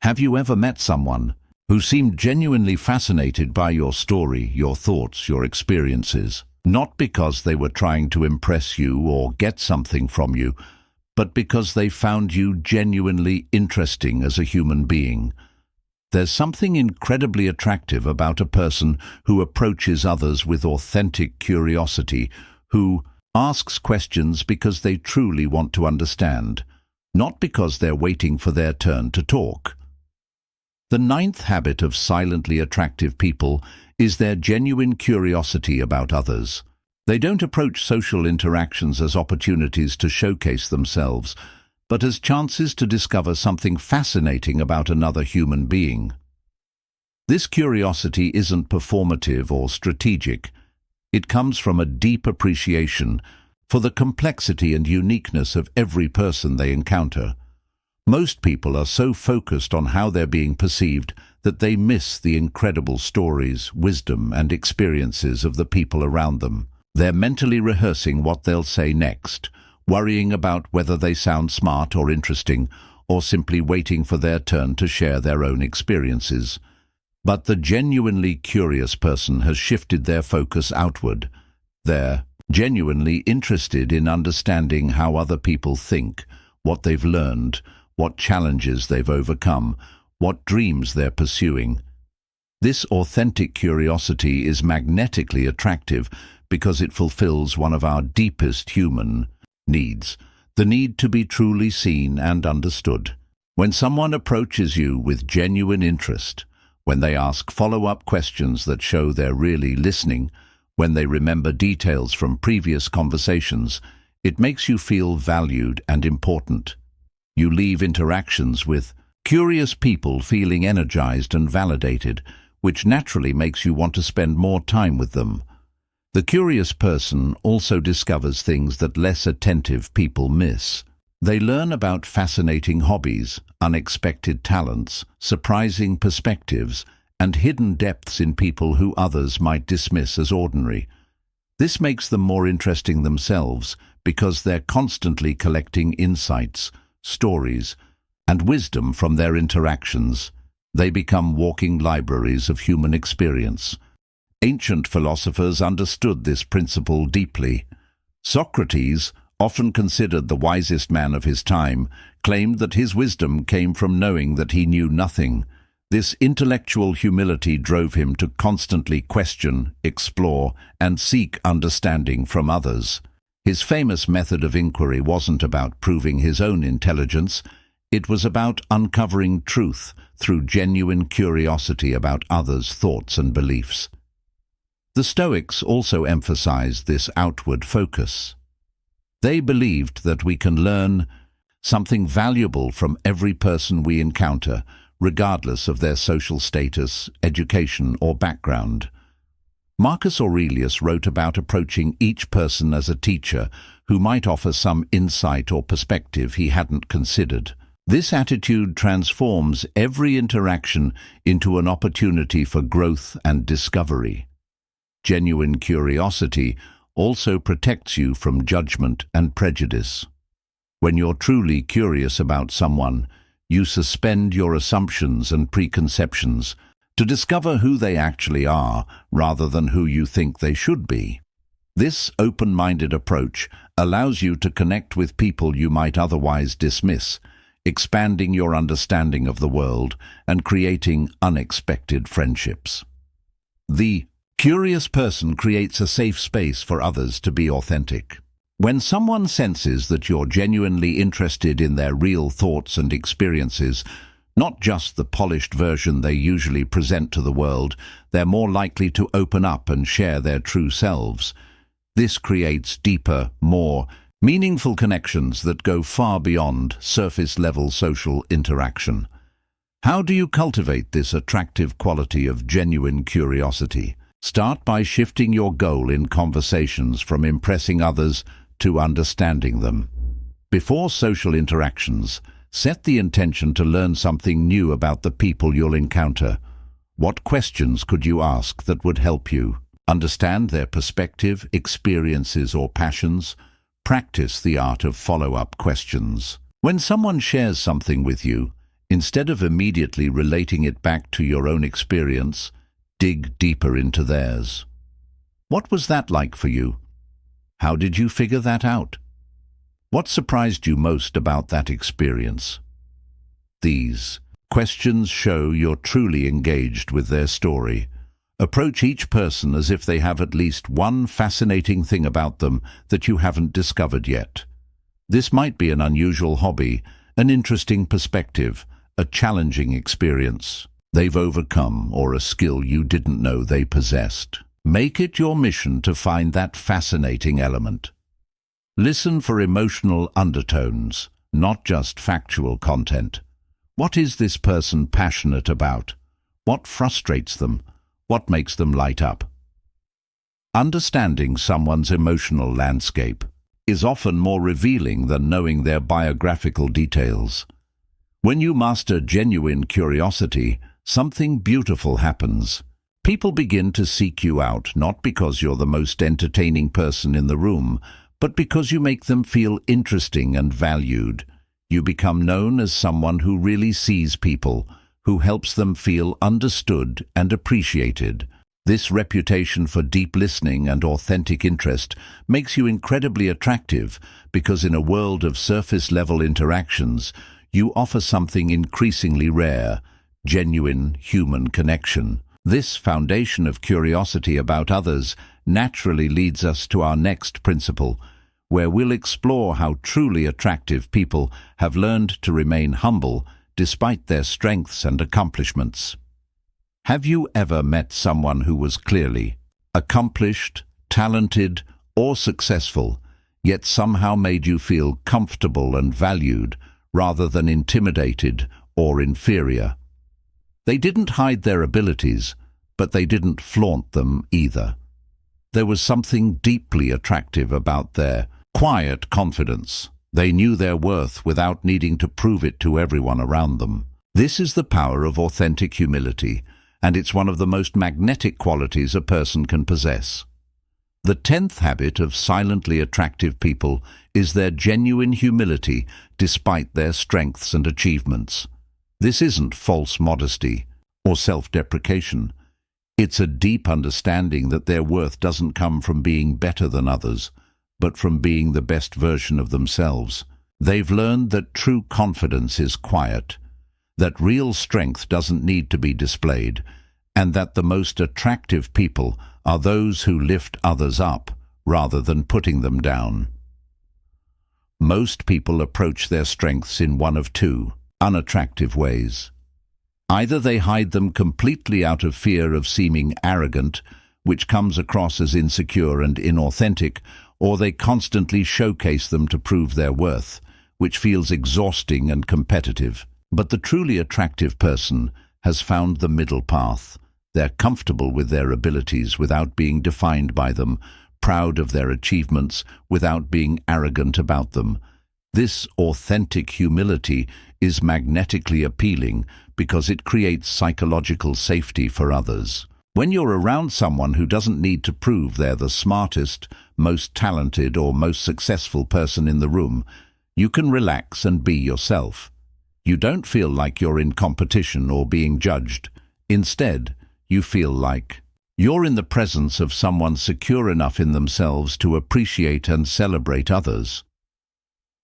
Have you ever met someone who seemed genuinely fascinated by your story, your thoughts, your experiences? Not because they were trying to impress you or get something from you, but because they found you genuinely interesting as a human being. There's something incredibly attractive about a person who approaches others with authentic curiosity, who asks questions because they truly want to understand, not because they're waiting for their turn to talk. The ninth habit of silently attractive people is their genuine curiosity about others. They don't approach social interactions as opportunities to showcase themselves, but as chances to discover something fascinating about another human being. This curiosity isn't performative or strategic. It comes from a deep appreciation for the complexity and uniqueness of every person they encounter. Most people are so focused on how they're being perceived that they miss the incredible stories, wisdom, and experiences of the people around them. They're mentally rehearsing what they'll say next, worrying about whether they sound smart or interesting, or simply waiting for their turn to share their own experiences. But the genuinely curious person has shifted their focus outward. They're genuinely interested in understanding how other people think, what they've learned, what challenges they've overcome, what dreams they're pursuing. This authentic curiosity is magnetically attractive because it fulfills one of our deepest human needs, the need to be truly seen and understood. When someone approaches you with genuine interest, when they ask follow-up questions that show they're really listening, when they remember details from previous conversations, it makes you feel valued and important. You leave interactions with curious people feeling energized and validated, which naturally makes you want to spend more time with them. The curious person also discovers things that less attentive people miss. They learn about fascinating hobbies, unexpected talents, surprising perspectives, and hidden depths in people who others might dismiss as ordinary. This makes them more interesting themselves because they're constantly collecting insights, stories, and wisdom from their interactions. They become walking libraries of human experience. Ancient philosophers understood this principle deeply. Socrates, often considered the wisest man of his time, claimed that his wisdom came from knowing that he knew nothing. This intellectual humility drove him to constantly question, explore, and seek understanding from others. His famous method of inquiry wasn't about proving his own intelligence. It was about uncovering truth through genuine curiosity about others' thoughts and beliefs. The Stoics also emphasized this outward focus. They believed that we can learn something valuable from every person we encounter, regardless of their social status, education, or background. Marcus Aurelius wrote about approaching each person as a teacher who might offer some insight or perspective he hadn't considered. This attitude transforms every interaction into an opportunity for growth and discovery. Genuine curiosity also protects you from judgment and prejudice. When you're truly curious about someone, you suspend your assumptions and preconceptions to discover who they actually are rather than who you think they should be. This open-minded approach allows you to connect with people you might otherwise dismiss, expanding your understanding of the world and creating unexpected friendships. The curious person creates a safe space for others to be authentic. When someone senses that you're genuinely interested in their real thoughts and experiences, not just the polished version they usually present to the world, they're more likely to open up and share their true selves. This creates deeper, more meaningful connections that go far beyond surface-level social interaction. How do you cultivate this attractive quality of genuine curiosity? Start by shifting your goal in conversations from impressing others to understanding them. Before social interactions, set the intention to learn something new about the people you'll encounter. What questions could you ask that would help you understand their perspective, experiences, or passions? Practice the art of follow-up questions. When someone shares something with you, instead of immediately relating it back to your own experience, dig deeper into theirs. What was that like for you? How did you figure that out? What surprised you most about that experience? These questions show you're truly engaged with their story. Approach each person as if they have at least one fascinating thing about them that you haven't discovered yet. This might be an unusual hobby, an interesting perspective, a challenging experience they've overcome, or a skill you didn't know they possessed. Make it your mission to find that fascinating element. Listen for emotional undertones, not just factual content. What is this person passionate about? What frustrates them? What makes them light up? Understanding someone's emotional landscape is often more revealing than knowing their biographical details. When you master genuine curiosity, something beautiful happens. People begin to seek you out, not because you're the most entertaining person in the room, but because you make them feel interesting and valued. You become known as someone who really sees people, who helps them feel understood and appreciated. This reputation for deep listening and authentic interest makes you incredibly attractive because in a world of surface-level interactions, you offer something increasingly rare: genuine human connection. This foundation of curiosity about others naturally leads us to our next principle, where we'll explore how truly attractive people have learned to remain humble despite their strengths and accomplishments. Have you ever met someone who was clearly accomplished, talented, or successful, yet somehow made you feel comfortable and valued rather than intimidated or inferior? They didn't hide their abilities, but they didn't flaunt them either. There was something deeply attractive about their quiet confidence. They knew their worth without needing to prove it to everyone around them. This is the power of authentic humility, and it's one of the most magnetic qualities a person can possess. The 10th habit of silently attractive people is their genuine humility despite their strengths and achievements. This isn't false modesty or self-deprecation. It's a deep understanding that their worth doesn't come from being better than others, but from being the best version of themselves. They've learned that true confidence is quiet, that real strength doesn't need to be displayed, and that the most attractive people are those who lift others up rather than putting them down. Most people approach their strengths in one of two unattractive ways. Either they hide them completely out of fear of seeming arrogant, which comes across as insecure and inauthentic, or they constantly showcase them to prove their worth, which feels exhausting and competitive. But the truly attractive person has found the middle path. They're comfortable with their abilities without being defined by them, proud of their achievements without being arrogant about them. This authentic humility is magnetically appealing because it creates psychological safety for others. When you're around someone who doesn't need to prove they're the smartest, most talented, or most successful person in the room, you can relax and be yourself. You don't feel like you're in competition or being judged. Instead, you feel like you're in the presence of someone secure enough in themselves to appreciate and celebrate others.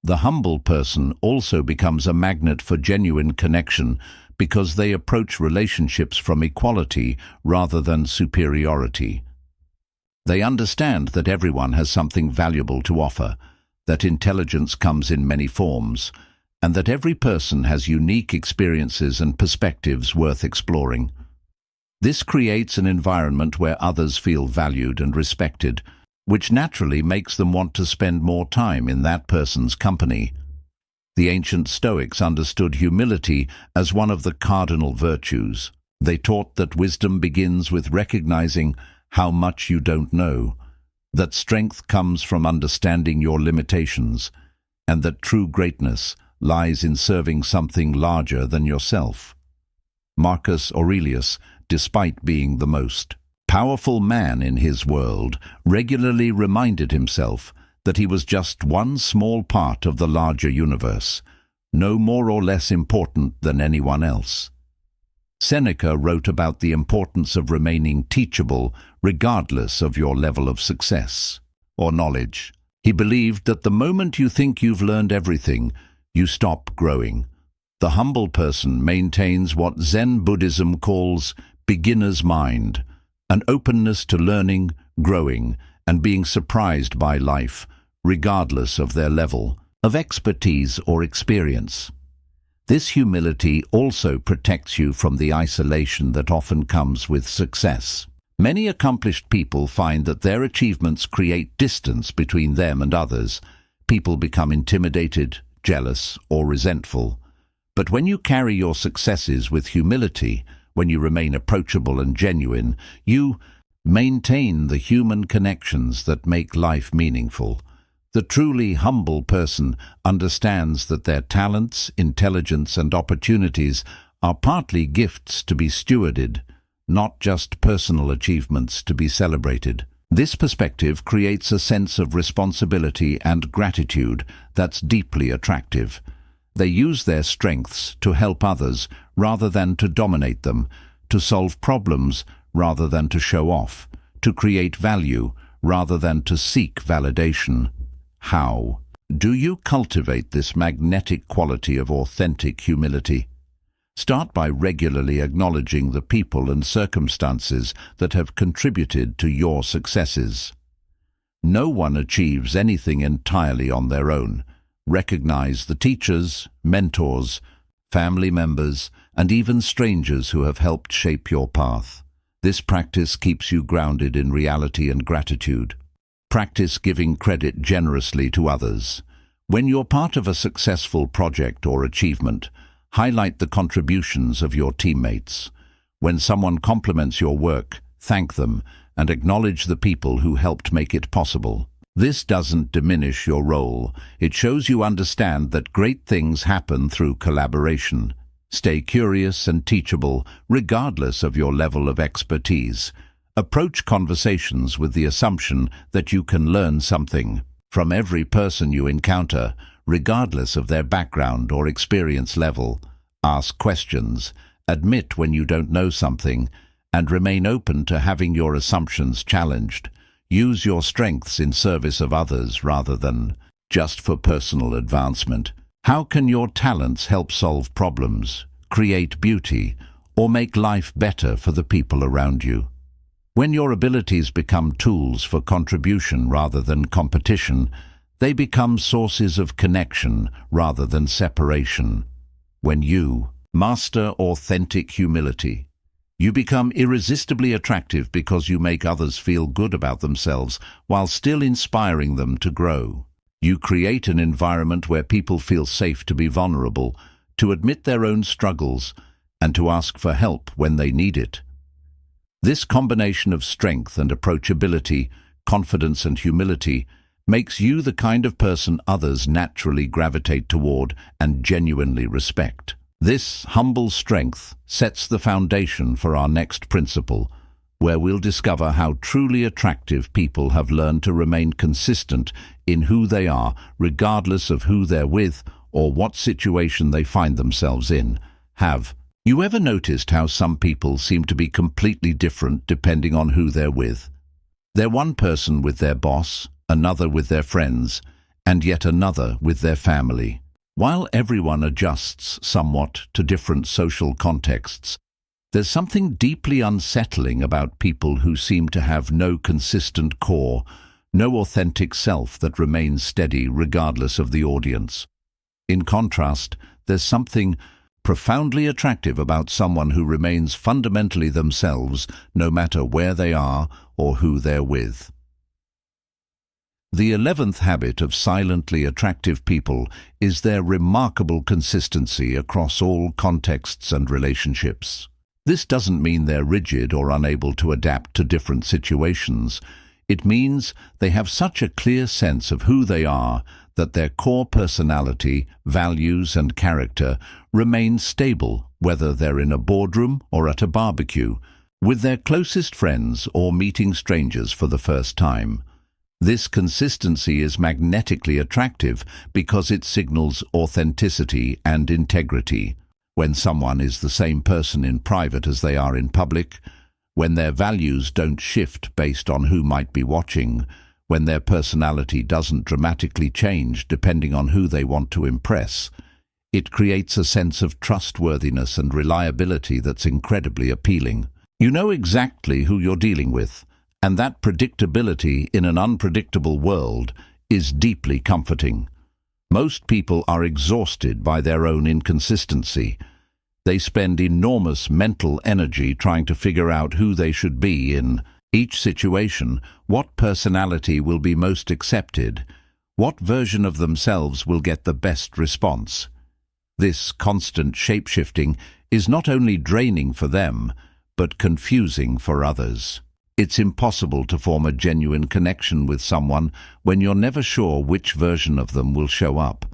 The humble person also becomes a magnet for genuine connection because they approach relationships from equality rather than superiority. They understand that everyone has something valuable to offer, that intelligence comes in many forms, and that every person has unique experiences and perspectives worth exploring. This creates an environment where others feel valued and respected, which naturally makes them want to spend more time in that person's company. The ancient Stoics understood humility as one of the cardinal virtues. They taught that wisdom begins with recognizing how much you don't know, that strength comes from understanding your limitations, and that true greatness lies in serving something larger than yourself. Marcus Aurelius, despite being the most powerful man in his world, regularly reminded himself that he was just one small part of the larger universe, no more or less important than anyone else. Seneca wrote about the importance of remaining teachable regardless of your level of success or knowledge. He believed that the moment you think you've learned everything, you stop growing. The humble person maintains what Zen Buddhism calls beginner's mind, an openness to learning, growing, and being surprised by life, regardless of their level of expertise or experience. This humility also protects you from the isolation that often comes with success. Many accomplished people find that their achievements create distance between them and others. People become intimidated, jealous, or resentful. But when you carry your successes with humility, when you remain approachable and genuine, you maintain the human connections that make life meaningful. The truly humble person understands that their talents, intelligence, and opportunities are partly gifts to be stewarded, not just personal achievements to be celebrated. This perspective creates a sense of responsibility and gratitude that's deeply attractive. They use their strengths to help others rather than to dominate them, to solve problems rather than to show off, to create value rather than to seek validation. How do you cultivate this magnetic quality of authentic humility? Start by regularly acknowledging the people and circumstances that have contributed to your successes. No one achieves anything entirely on their own. Recognize the teachers, mentors, family members, and even strangers who have helped shape your path. This practice keeps you grounded in reality and gratitude. Practice giving credit generously to others. When you're part of a successful project or achievement, highlight the contributions of your teammates. When someone compliments your work, thank them and acknowledge the people who helped make it possible. This doesn't diminish your role. It shows you understand that great things happen through collaboration. Stay curious and teachable, regardless of your level of expertise. Approach conversations with the assumption that you can learn something from every person you encounter, regardless of their background or experience level. Ask questions, admit when you don't know something, and remain open to having your assumptions challenged. Use your strengths in service of others rather than just for personal advancement. How can your talents help solve problems, create beauty, or make life better for the people around you? When your abilities become tools for contribution rather than competition, they become sources of connection rather than separation. When you master authentic humility, you become irresistibly attractive because you make others feel good about themselves while still inspiring them to grow. You create an environment where people feel safe to be vulnerable, to admit their own struggles, and to ask for help when they need it. This combination of strength and approachability, confidence and humility, makes you the kind of person others naturally gravitate toward and genuinely respect. This humble strength sets the foundation for our next principle, where we'll discover how truly attractive people have learned to remain consistent in who they are, regardless of who they're with or what situation they find themselves in. Have you ever noticed how some people seem to be completely different depending on who they're with? They're one person with their boss, another with their friends, and yet another with their family. While everyone adjusts somewhat to different social contexts, there's something deeply unsettling about people who seem to have no consistent core, no authentic self that remains steady regardless of the audience. In contrast, there's something profoundly attractive about someone who remains fundamentally themselves no matter where they are or who they're with. The 11th habit of silently attractive people is their remarkable consistency across all contexts and relationships. This doesn't mean they're rigid or unable to adapt to different situations. It means they have such a clear sense of who they are that their core personality, values, and character remain stable, whether they're in a boardroom or at a barbecue, with their closest friends or meeting strangers for the first time. This consistency is magnetically attractive because it signals authenticity and integrity. When someone is the same person in private as they are in public, when their values don't shift based on who might be watching, when their personality doesn't dramatically change depending on who they want to impress, it creates a sense of trustworthiness and reliability that's incredibly appealing. You know exactly who you're dealing with, and that predictability in an unpredictable world is deeply comforting. Most people are exhausted by their own inconsistency. They spend enormous mental energy trying to figure out who they should be in each situation, what personality will be most accepted, what version of themselves will get the best response. This constant shape-shifting is not only draining for them, but confusing for others. It's impossible to form a genuine connection with someone when you're never sure which version of them will show up.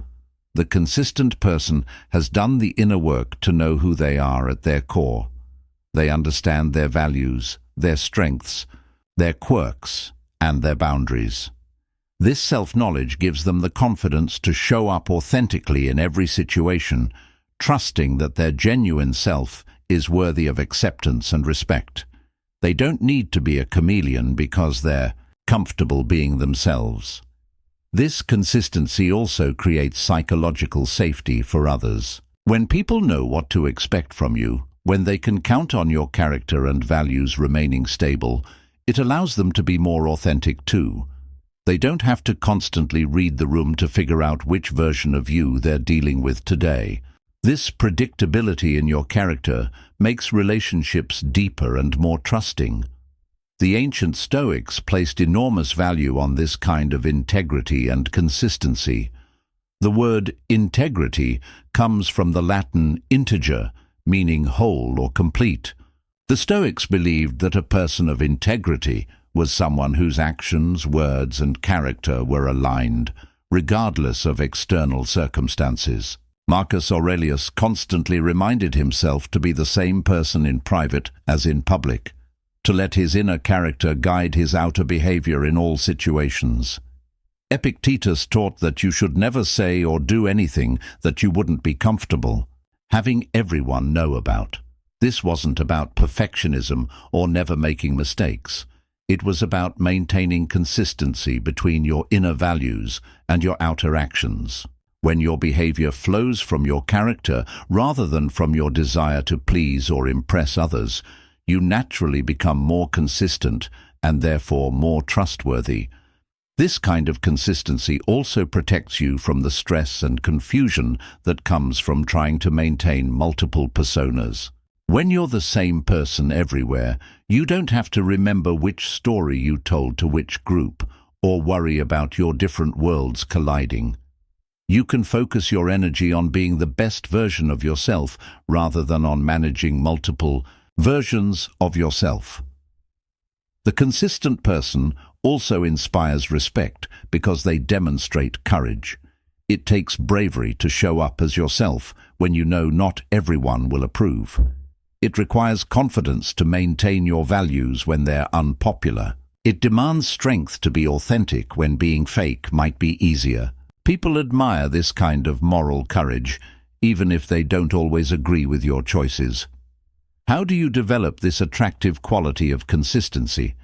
The consistent person has done the inner work to know who they are at their core. They understand their values, their strengths, their quirks, and their boundaries. This self-knowledge gives them the confidence to show up authentically in every situation, trusting that their genuine self is worthy of acceptance and respect. They don't need to be a chameleon because they're comfortable being themselves. This consistency also creates psychological safety for others. When people know what to expect from you, when they can count on your character and values remaining stable, it allows them to be more authentic too. They don't have to constantly read the room to figure out which version of you they're dealing with today. This predictability in your character makes relationships deeper and more trusting. The ancient Stoics placed enormous value on this kind of integrity and consistency. The word integrity comes from the Latin integer, meaning whole or complete. The Stoics believed that a person of integrity was someone whose actions, words, and character were aligned, regardless of external circumstances. Marcus Aurelius constantly reminded himself to be the same person in private as in public, to let his inner character guide his outer behavior in all situations. Epictetus taught that you should never say or do anything that you wouldn't be comfortable having everyone know about. This wasn't about perfectionism or never making mistakes. It was about maintaining consistency between your inner values and your outer actions. When your behavior flows from your character rather than from your desire to please or impress others, you naturally become more consistent and therefore more trustworthy. This kind of consistency also protects you from the stress and confusion that comes from trying to maintain multiple personas. When you're the same person everywhere, you don't have to remember which story you told to which group, or worry about your different worlds colliding. You can focus your energy on being the best version of yourself rather than on managing multiple versions of yourself. The consistent person also inspires respect because they demonstrate courage. It takes bravery to show up as yourself when you know not everyone will approve. It requires confidence to maintain your values when they're unpopular. It demands strength to be authentic when being fake might be easier. People admire this kind of moral courage, even if they don't always agree with your choices. How do you develop this attractive quality of consistency?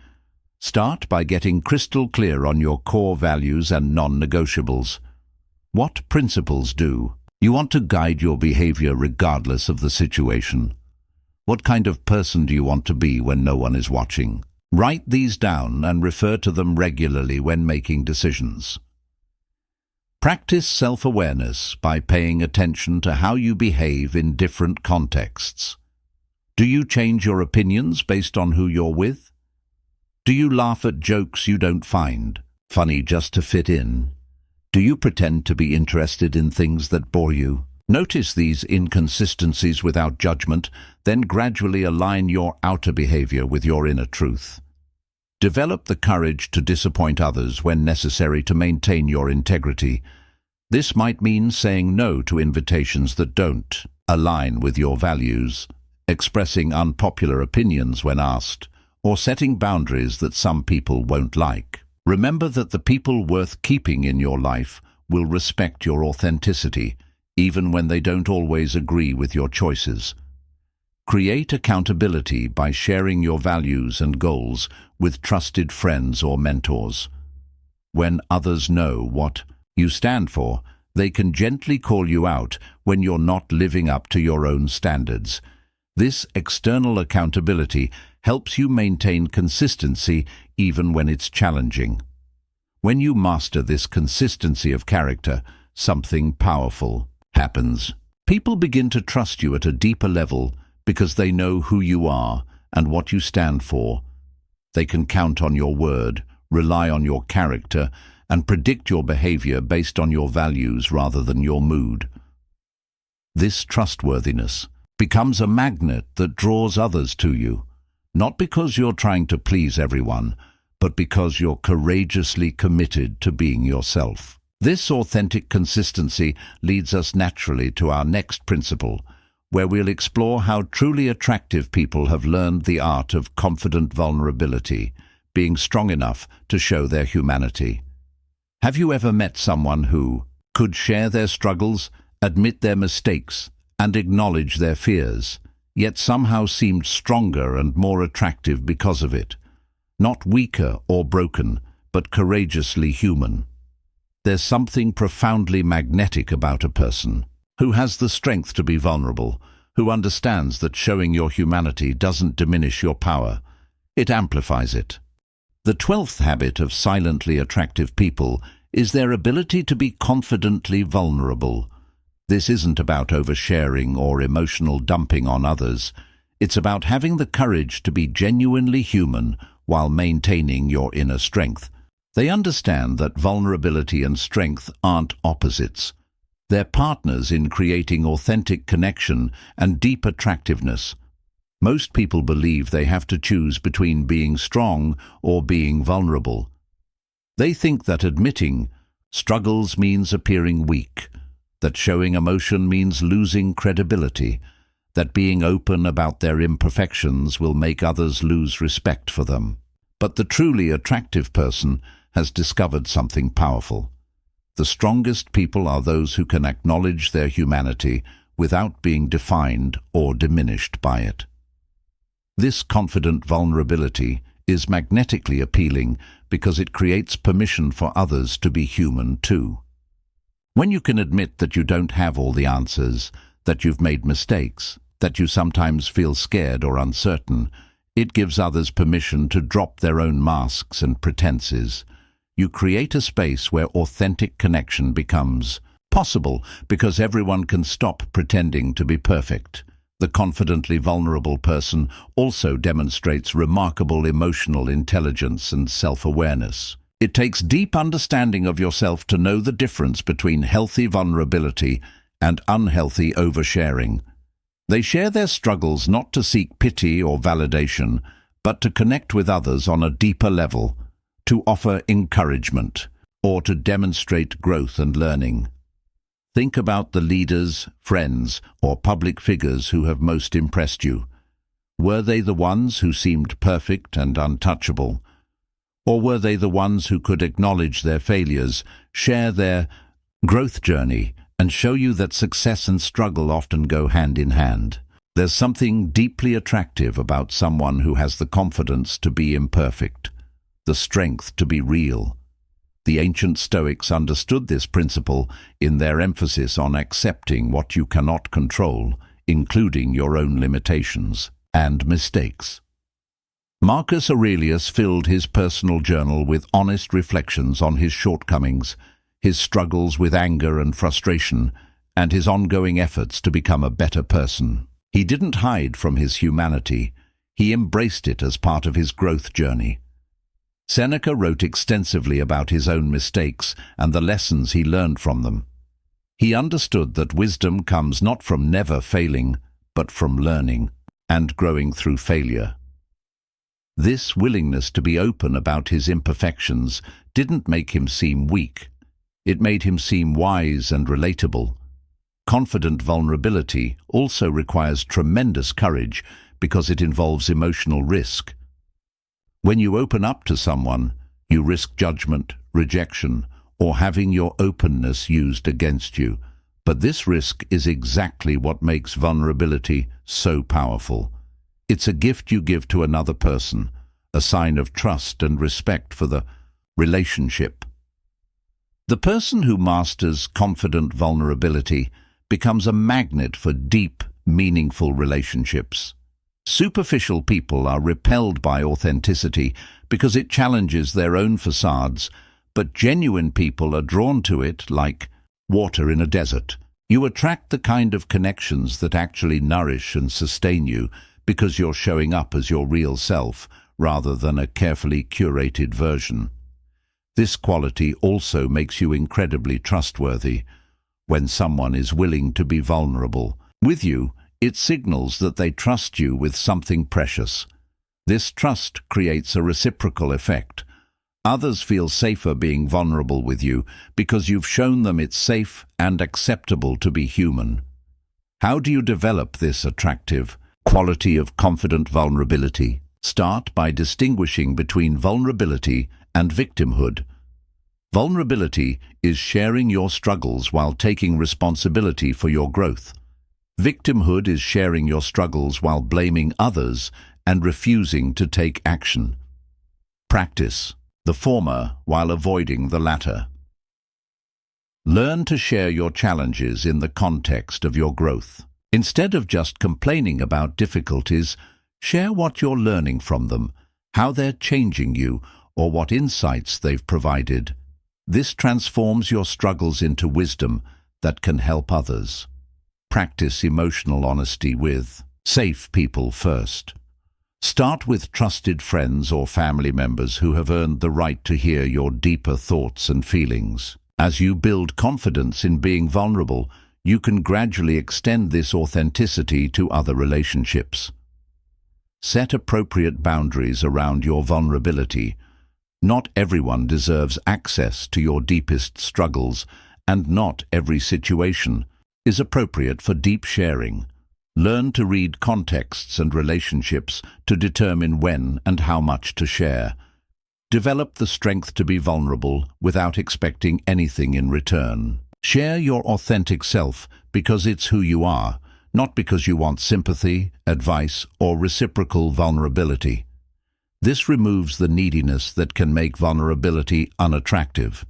Start by getting crystal clear on your core values and non-negotiables. What principles do you want to guide your behavior regardless of the situation? What kind of person do you want to be when no one is watching? Write these down and refer to them regularly when making decisions. Practice self-awareness by paying attention to how you behave in different contexts. Do you change your opinions based on who you're with? Do you laugh at jokes you don't find funny just to fit in? Do you pretend to be interested in things that bore you? Notice these inconsistencies without judgment, then gradually align your outer behavior with your inner truth. Develop the courage to disappoint others when necessary to maintain your integrity. This might mean saying no to invitations that don't align with your values, expressing unpopular opinions when asked, or setting boundaries that some people won't like. Remember that the people worth keeping in your life will respect your authenticity, even when they don't always agree with your choices. Create accountability by sharing your values and goals with trusted friends or mentors. When others know what you stand for, they can gently call you out when you're not living up to your own standards. This external accountability helps you maintain consistency even when it's challenging. When you master this consistency of character, something powerful happens. People begin to trust you at a deeper level because they know who you are and what you stand for. They can count on your word, rely on your character, and predict your behavior based on your values rather than your mood. This trustworthiness becomes a magnet that draws others to you, not because you're trying to please everyone, but because you're courageously committed to being yourself. This authentic consistency leads us naturally to our next principle, where we'll explore how truly attractive people have learned the art of confident vulnerability, being strong enough to show their humanity. Have you ever met someone who could share their struggles, admit their mistakes, and acknowledge their fears, yet somehow seemed stronger and more attractive because of it? Not weaker or broken, but courageously human. There's something profoundly magnetic about a person who has the strength to be vulnerable, who understands that showing your humanity doesn't diminish your power, it amplifies it. The 12th habit of silently attractive people is their ability to be confidently vulnerable. This isn't about oversharing or emotional dumping on others. It's about having the courage to be genuinely human while maintaining your inner strength. They understand that vulnerability and strength aren't opposites. They're partners in creating authentic connection and deep attractiveness. Most people believe they have to choose between being strong or being vulnerable. They think that admitting struggles means appearing weak, that showing emotion means losing credibility, that being open about their imperfections will make others lose respect for them. But the truly attractive person has discovered something powerful. The strongest people are those who can acknowledge their humanity without being defined or diminished by it. This confident vulnerability is magnetically appealing because it creates permission for others to be human too. When you can admit that you don't have all the answers, that you've made mistakes, that you sometimes feel scared or uncertain, it gives others permission to drop their own masks and pretenses. You create a space where authentic connection becomes possible because everyone can stop pretending to be perfect. The confidently vulnerable person also demonstrates remarkable emotional intelligence and self-awareness. It takes deep understanding of yourself to know the difference between healthy vulnerability and unhealthy oversharing. They share their struggles not to seek pity or validation, but to connect with others on a deeper level, to offer encouragement, or to demonstrate growth and learning. Think about the leaders, friends, or public figures who have most impressed you. Were they the ones who seemed perfect and untouchable? Or were they the ones who could acknowledge their failures, share their growth journey, and show you that success and struggle often go hand in hand? There's something deeply attractive about someone who has the confidence to be imperfect, the strength to be real. The ancient Stoics understood this principle in their emphasis on accepting what you cannot control, including your own limitations and mistakes. Marcus Aurelius filled his personal journal with honest reflections on his shortcomings, his struggles with anger and frustration, and his ongoing efforts to become a better person. He didn't hide from his humanity. He embraced it as part of his growth journey. Seneca wrote extensively about his own mistakes and the lessons he learned from them. He understood that wisdom comes not from never failing, but from learning and growing through failure. This willingness to be open about his imperfections didn't make him seem weak. It made him seem wise and relatable. Confident vulnerability also requires tremendous courage because it involves emotional risk. When you open up to someone, you risk judgment, rejection, or having your openness used against you. But this risk is exactly what makes vulnerability so powerful. It's a gift you give to another person, a sign of trust and respect for the relationship. The person who masters confident vulnerability becomes a magnet for deep, meaningful relationships. Superficial people are repelled by authenticity because it challenges their own facades, but genuine people are drawn to it like water in a desert. You attract the kind of connections that actually nourish and sustain you because you're showing up as your real self rather than a carefully curated version. This quality also makes you incredibly trustworthy. When someone is willing to be vulnerable with you, it signals that they trust you with something precious. This trust creates a reciprocal effect. Others feel safer being vulnerable with you because you've shown them it's safe and acceptable to be human. How do you develop this attractive quality of confident vulnerability? Start by distinguishing between vulnerability and victimhood. Vulnerability is sharing your struggles while taking responsibility for your growth. Victimhood is sharing your struggles while blaming others and refusing to take action. Practice the former while avoiding the latter. Learn to share your challenges in the context of your growth. Instead of just complaining about difficulties, share what you're learning from them, how they're changing you, or what insights they've provided. This transforms your struggles into wisdom that can help others. Practice emotional honesty with safe people first. Start with trusted friends or family members who have earned the right to hear your deeper thoughts and feelings. As you build confidence in being vulnerable, you can gradually extend this authenticity to other relationships. Set appropriate boundaries around your vulnerability. Not everyone deserves access to your deepest struggles, and not every situation is appropriate for deep sharing. Learn to read contexts and relationships to determine when and how much to share. Develop the strength to be vulnerable without expecting anything in return. Share your authentic self because it's who you are, not because you want sympathy, advice, or reciprocal vulnerability. This removes the neediness that can make vulnerability unattractive.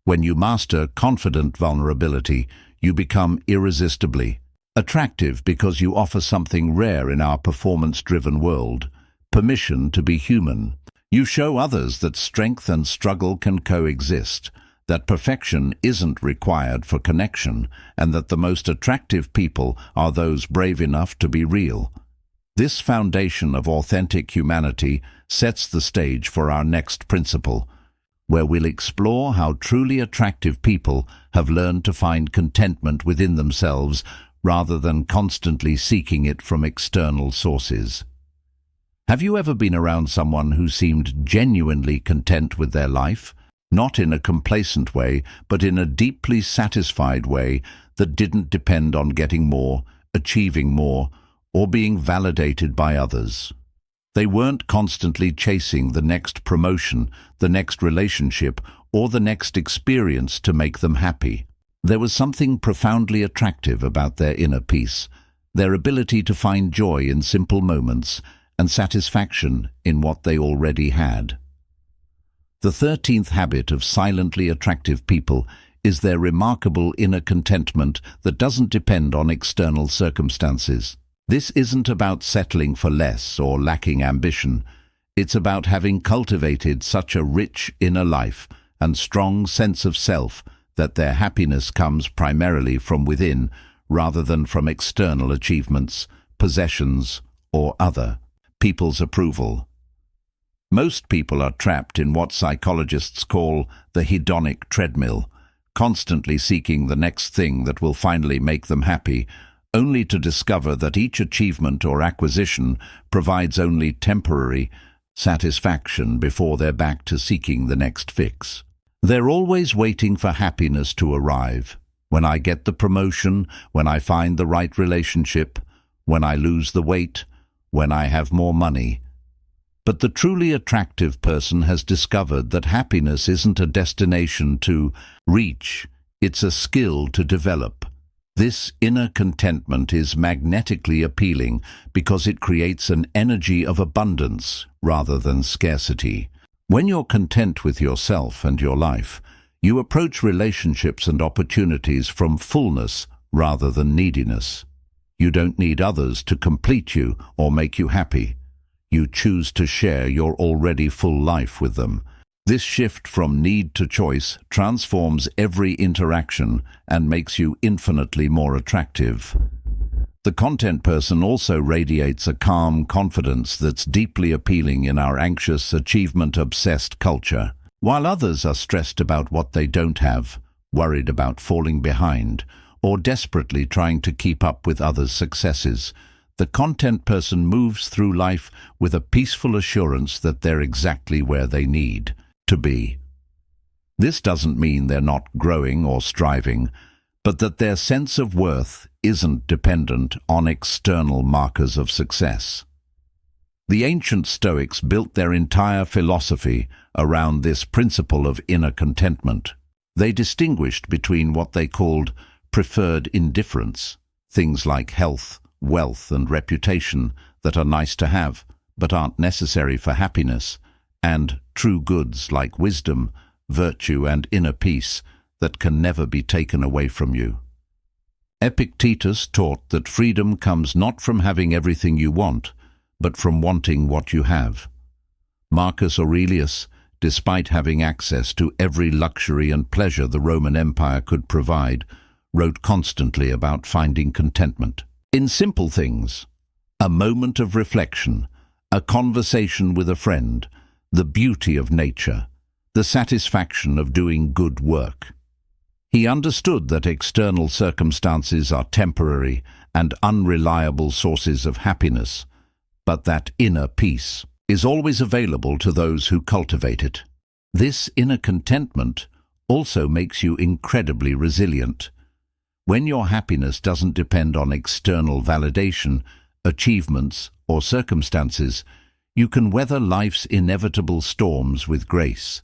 When you master confident vulnerability, you become irresistibly attractive because you offer something rare in our performance-driven world: permission to be human. You show others that strength and struggle can coexist, that perfection isn't required for connection, and that the most attractive people are those brave enough to be real. This foundation of authentic humanity sets the stage for our next principle, where we'll explore how truly attractive people have learned to find contentment within themselves rather than constantly seeking it from external sources. Have you ever been around someone who seemed genuinely content with their life? Not in a complacent way, but in a deeply satisfied way that didn't depend on getting more, achieving more, or being validated by others. They weren't constantly chasing the next promotion, the next relationship, or the next experience to make them happy. There was something profoundly attractive about their inner peace, their ability to find joy in simple moments and satisfaction in what they already had. The 13th habit of silently attractive people is their remarkable inner contentment that doesn't depend on external circumstances. This isn't about settling for less or lacking ambition. It's about having cultivated such a rich inner life and strong sense of self that their happiness comes primarily from within rather than from external achievements, possessions, or other people's approval. Most people are trapped in what psychologists call the hedonic treadmill, constantly seeking the next thing that will finally make them happy, only to discover that each achievement or acquisition provides only temporary satisfaction before they're back to seeking the next fix. They're always waiting for happiness to arrive. When I get the promotion, when I find the right relationship, when I lose the weight, when I have more money. But the truly attractive person has discovered that happiness isn't a destination to reach, it's a skill to develop. This inner contentment is magnetically appealing because it creates an energy of abundance rather than scarcity. When you're content with yourself and your life, you approach relationships and opportunities from fullness rather than neediness. You don't need others to complete you or make you happy. You choose to share your already full life with them. This shift from need to choice transforms every interaction and makes you infinitely more attractive. The content person also radiates a calm confidence that's deeply appealing in our anxious, achievement-obsessed culture. While others are stressed about what they don't have, worried about falling behind, or desperately trying to keep up with others' successes, the content person moves through life with a peaceful assurance that they're exactly where they need to be. This doesn't mean they're not growing or striving, but that their sense of worth isn't dependent on external markers of success. The ancient Stoics built their entire philosophy around this principle of inner contentment. They distinguished between what they called preferred indifference, things like health, wealth, and reputation that are nice to have but aren't necessary for happiness, and true goods like wisdom, virtue, and inner peace that can never be taken away from you. Epictetus taught that freedom comes not from having everything you want, but from wanting what you have. Marcus Aurelius, despite having access to every luxury and pleasure the Roman Empire could provide, wrote constantly about finding contentment in simple things: a moment of reflection, a conversation with a friend, the beauty of nature, the satisfaction of doing good work. He understood that external circumstances are temporary and unreliable sources of happiness, but that inner peace is always available to those who cultivate it. This inner contentment also makes you incredibly resilient. When your happiness doesn't depend on external validation, achievements, or circumstances, you can weather life's inevitable storms with grace.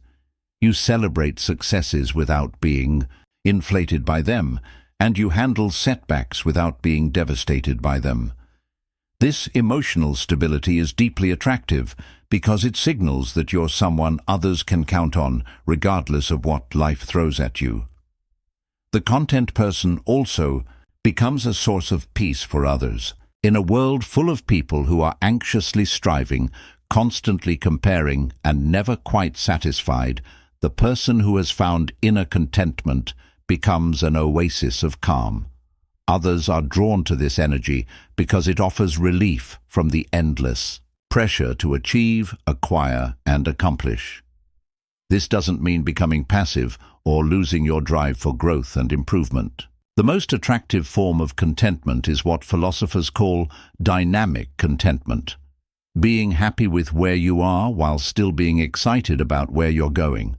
You celebrate successes without being inflated by them, and you handle setbacks without being devastated by them. This emotional stability is deeply attractive because it signals that you're someone others can count on, regardless of what life throws at you. The content person also becomes a source of peace for others. In a world full of people who are anxiously striving, constantly comparing, and never quite satisfied, the person who has found inner contentment becomes an oasis of calm. Others are drawn to this energy because it offers relief from the endless pressure to achieve, acquire, and accomplish. This doesn't mean becoming passive or losing your drive for growth and improvement. The most attractive form of contentment is what philosophers call dynamic contentment. Being happy with where you are while still being excited about where you're going.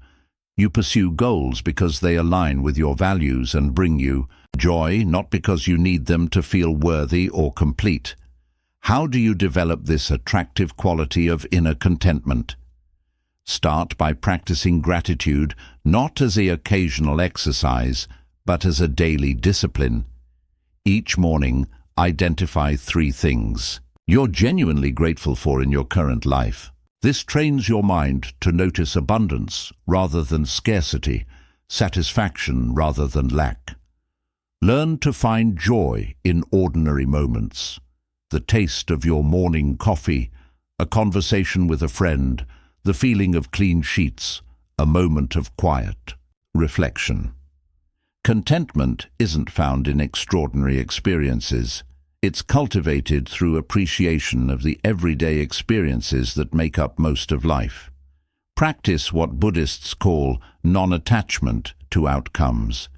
You pursue goals because they align with your values and bring you joy, not because you need them to feel worthy or complete. How do you develop this attractive quality of inner contentment? Start by practicing gratitude, not as an occasional exercise, but as a daily discipline. Each morning, identify 3 things you're genuinely grateful for in your current life. This trains your mind to notice abundance rather than scarcity, satisfaction rather than lack. Learn to find joy in ordinary moments. The taste of your morning coffee, a conversation with a friend, the feeling of clean sheets, a moment of quiet reflection. Contentment isn't found in extraordinary experiences. It's cultivated through appreciation of the everyday experiences that make up most of life. Practice what Buddhists call non-attachment to outcomes.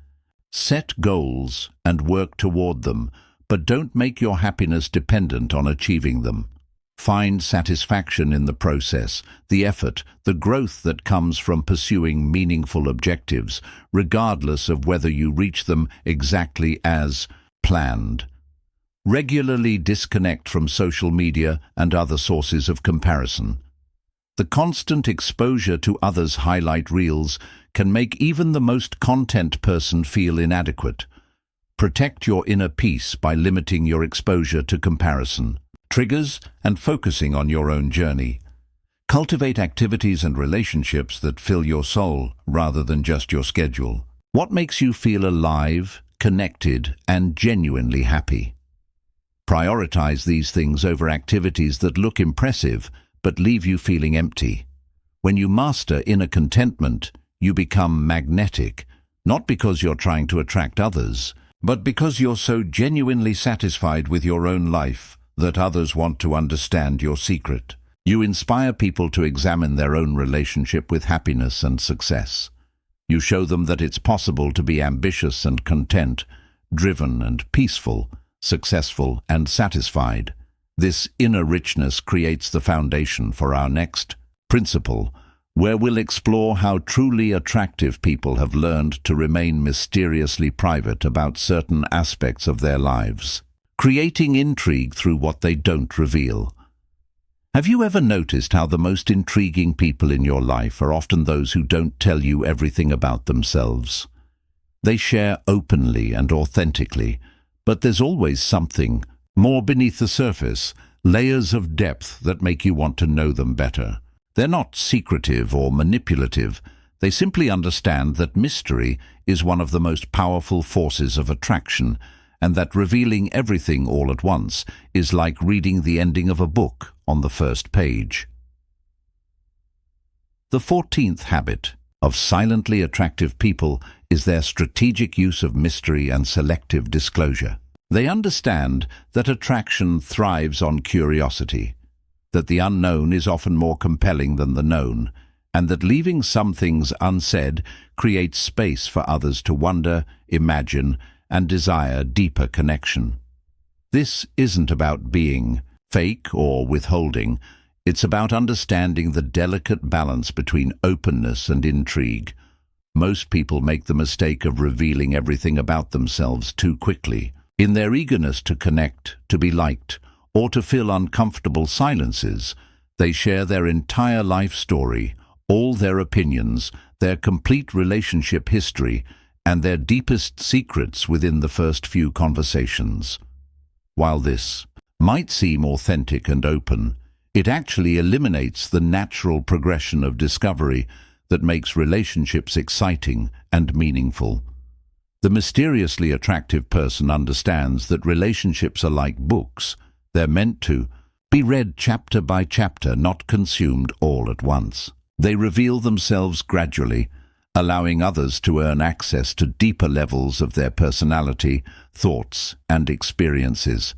Set goals and work toward them, but don't make your happiness dependent on achieving them. Find satisfaction in the process, the effort, the growth that comes from pursuing meaningful objectives, regardless of whether you reach them exactly as planned. Regularly disconnect from social media and other sources of comparison. The constant exposure to others' highlight reels can make even the most content person feel inadequate. Protect your inner peace by limiting your exposure to comparison, triggers, and focusing on your own journey. Cultivate activities and relationships that fill your soul rather than just your schedule. What makes you feel alive, connected, and genuinely happy? Prioritize these things over activities that look impressive but leave you feeling empty. When you master inner contentment, you become magnetic, not because you're trying to attract others, but because you're so genuinely satisfied with your own life that others want to understand your secret. You inspire people to examine their own relationship with happiness and success. You show them that it's possible to be ambitious and content, driven and peaceful, successful and satisfied. This inner richness creates the foundation for our next principle, where we'll explore how truly attractive people have learned to remain mysteriously private about certain aspects of their lives, creating intrigue through what they don't reveal. Have you ever noticed how the most intriguing people in your life are often those who don't tell you everything about themselves? They share openly and authentically, but there's always something more beneath the surface, layers of depth that make you want to know them better. They're not secretive or manipulative. They simply understand that mystery is one of the most powerful forces of attraction, and that revealing everything all at once is like reading the ending of a book on the first page. The 14th habit of silently attractive people is their strategic use of mystery and selective disclosure. They understand that attraction thrives on curiosity, that the unknown is often more compelling than the known, and that leaving some things unsaid creates space for others to wonder, imagine, and desire deeper connection. This isn't about being fake or withholding. It's about understanding the delicate balance between openness and intrigue. Most people make the mistake of revealing everything about themselves too quickly. In their eagerness to connect, to be liked, or to fill uncomfortable silences, they share their entire life story, all their opinions, their complete relationship history, and their deepest secrets within the first few conversations. While this might seem authentic and open, it actually eliminates the natural progression of discovery that makes relationships exciting and meaningful. The mysteriously attractive person understands that relationships are like books. They're meant to be read chapter by chapter, not consumed all at once. They reveal themselves gradually, allowing others to earn access to deeper levels of their personality, thoughts, and experiences.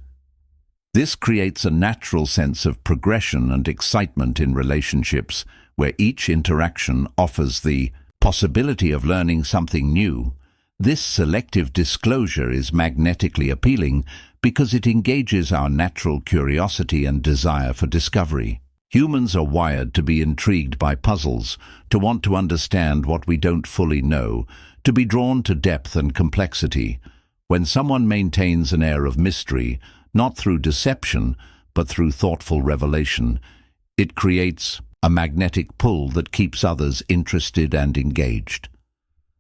This creates a natural sense of progression and excitement in relationships, where each interaction offers the possibility of learning something new. This selective disclosure is magnetically appealing because it engages our natural curiosity and desire for discovery. Humans are wired to be intrigued by puzzles, to want to understand what we don't fully know, to be drawn to depth and complexity. When someone maintains an air of mystery, not through deception, but through thoughtful revelation, it creates a magnetic pull that keeps others interested and engaged.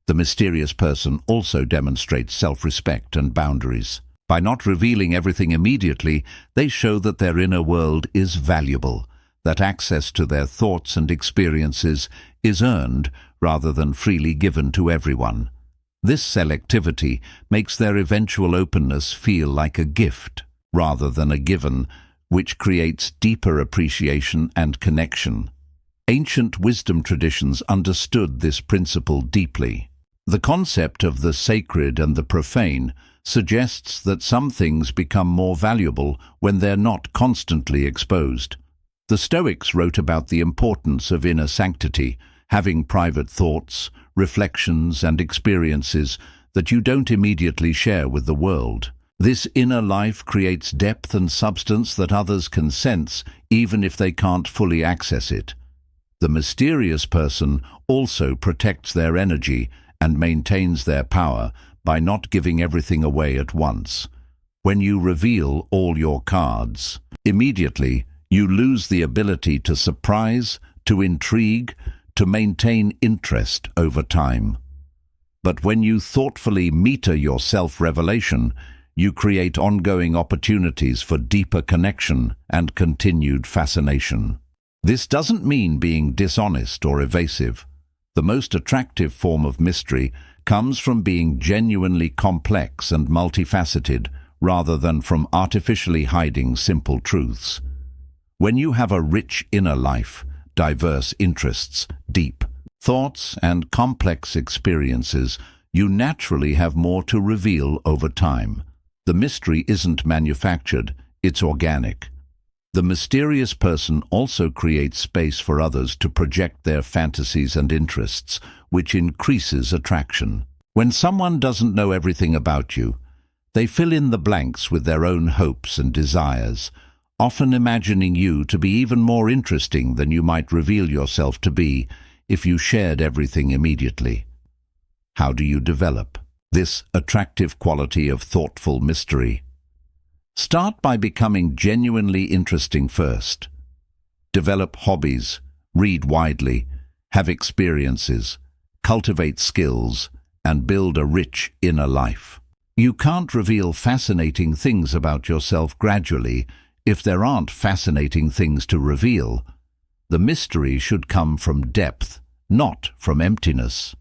The mysterious person also demonstrates self-respect and boundaries. By not revealing everything immediately, they show that their inner world is valuable, that access to their thoughts and experiences is earned rather than freely given to everyone. This selectivity makes their eventual openness feel like a gift rather than a given, which creates deeper appreciation and connection. Ancient wisdom traditions understood this principle deeply. The concept of the sacred and the profane suggests that some things become more valuable when they're not constantly exposed. The Stoics wrote about the importance of inner sanctity, having private thoughts, reflections, and experiences that you don't immediately share with the world. This inner life creates depth and substance that others can sense, even if they can't fully access it. The mysterious person also protects their energy and maintains their power by not giving everything away at once. When you reveal all your cards, immediately you lose the ability to surprise, to intrigue, to maintain interest over time. But when you thoughtfully meter your self-revelation, you create ongoing opportunities for deeper connection and continued fascination. This doesn't mean being dishonest or evasive. The most attractive form of mystery comes from being genuinely complex and multifaceted, rather than from artificially hiding simple truths. When you have a rich inner life, diverse interests, deep thoughts, and complex experiences, you naturally have more to reveal over time. The mystery isn't manufactured, it's organic. The mysterious person also creates space for others to project their fantasies and interests, which increases attraction. When someone doesn't know everything about you, they fill in the blanks with their own hopes and desires, often imagining you to be even more interesting than you might reveal yourself to be if you shared everything immediately. How do you develop this attractive quality of thoughtful mystery? Start by becoming genuinely interesting first. Develop hobbies, read widely, have experiences, cultivate skills, and build a rich inner life. You can't reveal fascinating things about yourself gradually if there aren't fascinating things to reveal. The mystery should come from depth, not from emptiness.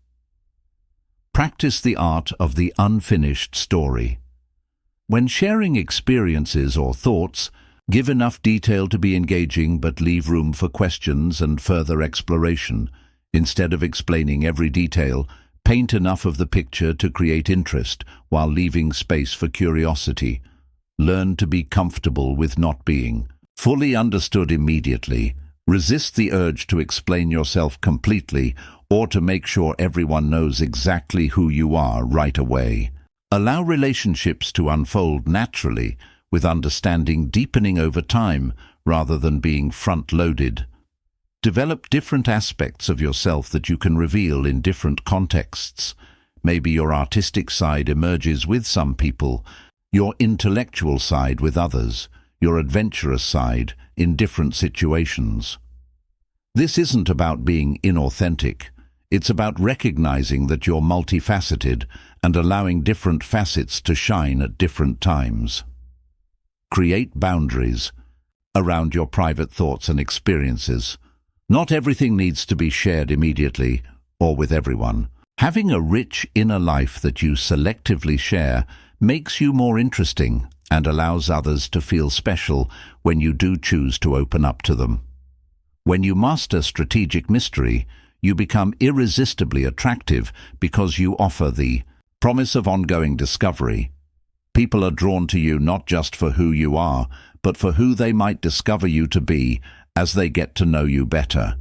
Practice the art of the unfinished story. When sharing experiences or thoughts, give enough detail to be engaging but leave room for questions and further exploration. Instead of explaining every detail, paint enough of the picture to create interest while leaving space for curiosity. Learn to be comfortable with not being fully understood immediately. Resist the urge to explain yourself completely or to make sure everyone knows exactly who you are right away. Allow relationships to unfold naturally with understanding deepening over time rather than being front-loaded. Develop different aspects of yourself that you can reveal in different contexts. Maybe your artistic side emerges with some people, your intellectual side with others, your adventurous side in different situations. This isn't about being inauthentic. It's about recognizing that you're multifaceted and allowing different facets to shine at different times. Create boundaries around your private thoughts and experiences. Not everything needs to be shared immediately or with everyone. Having a rich inner life that you selectively share makes you more interesting and allows others to feel special when you do choose to open up to them. When you master strategic mystery, you become irresistibly attractive because you offer the promise of ongoing discovery. People are drawn to you not just for who you are, but for who they might discover you to be as they get to know you better.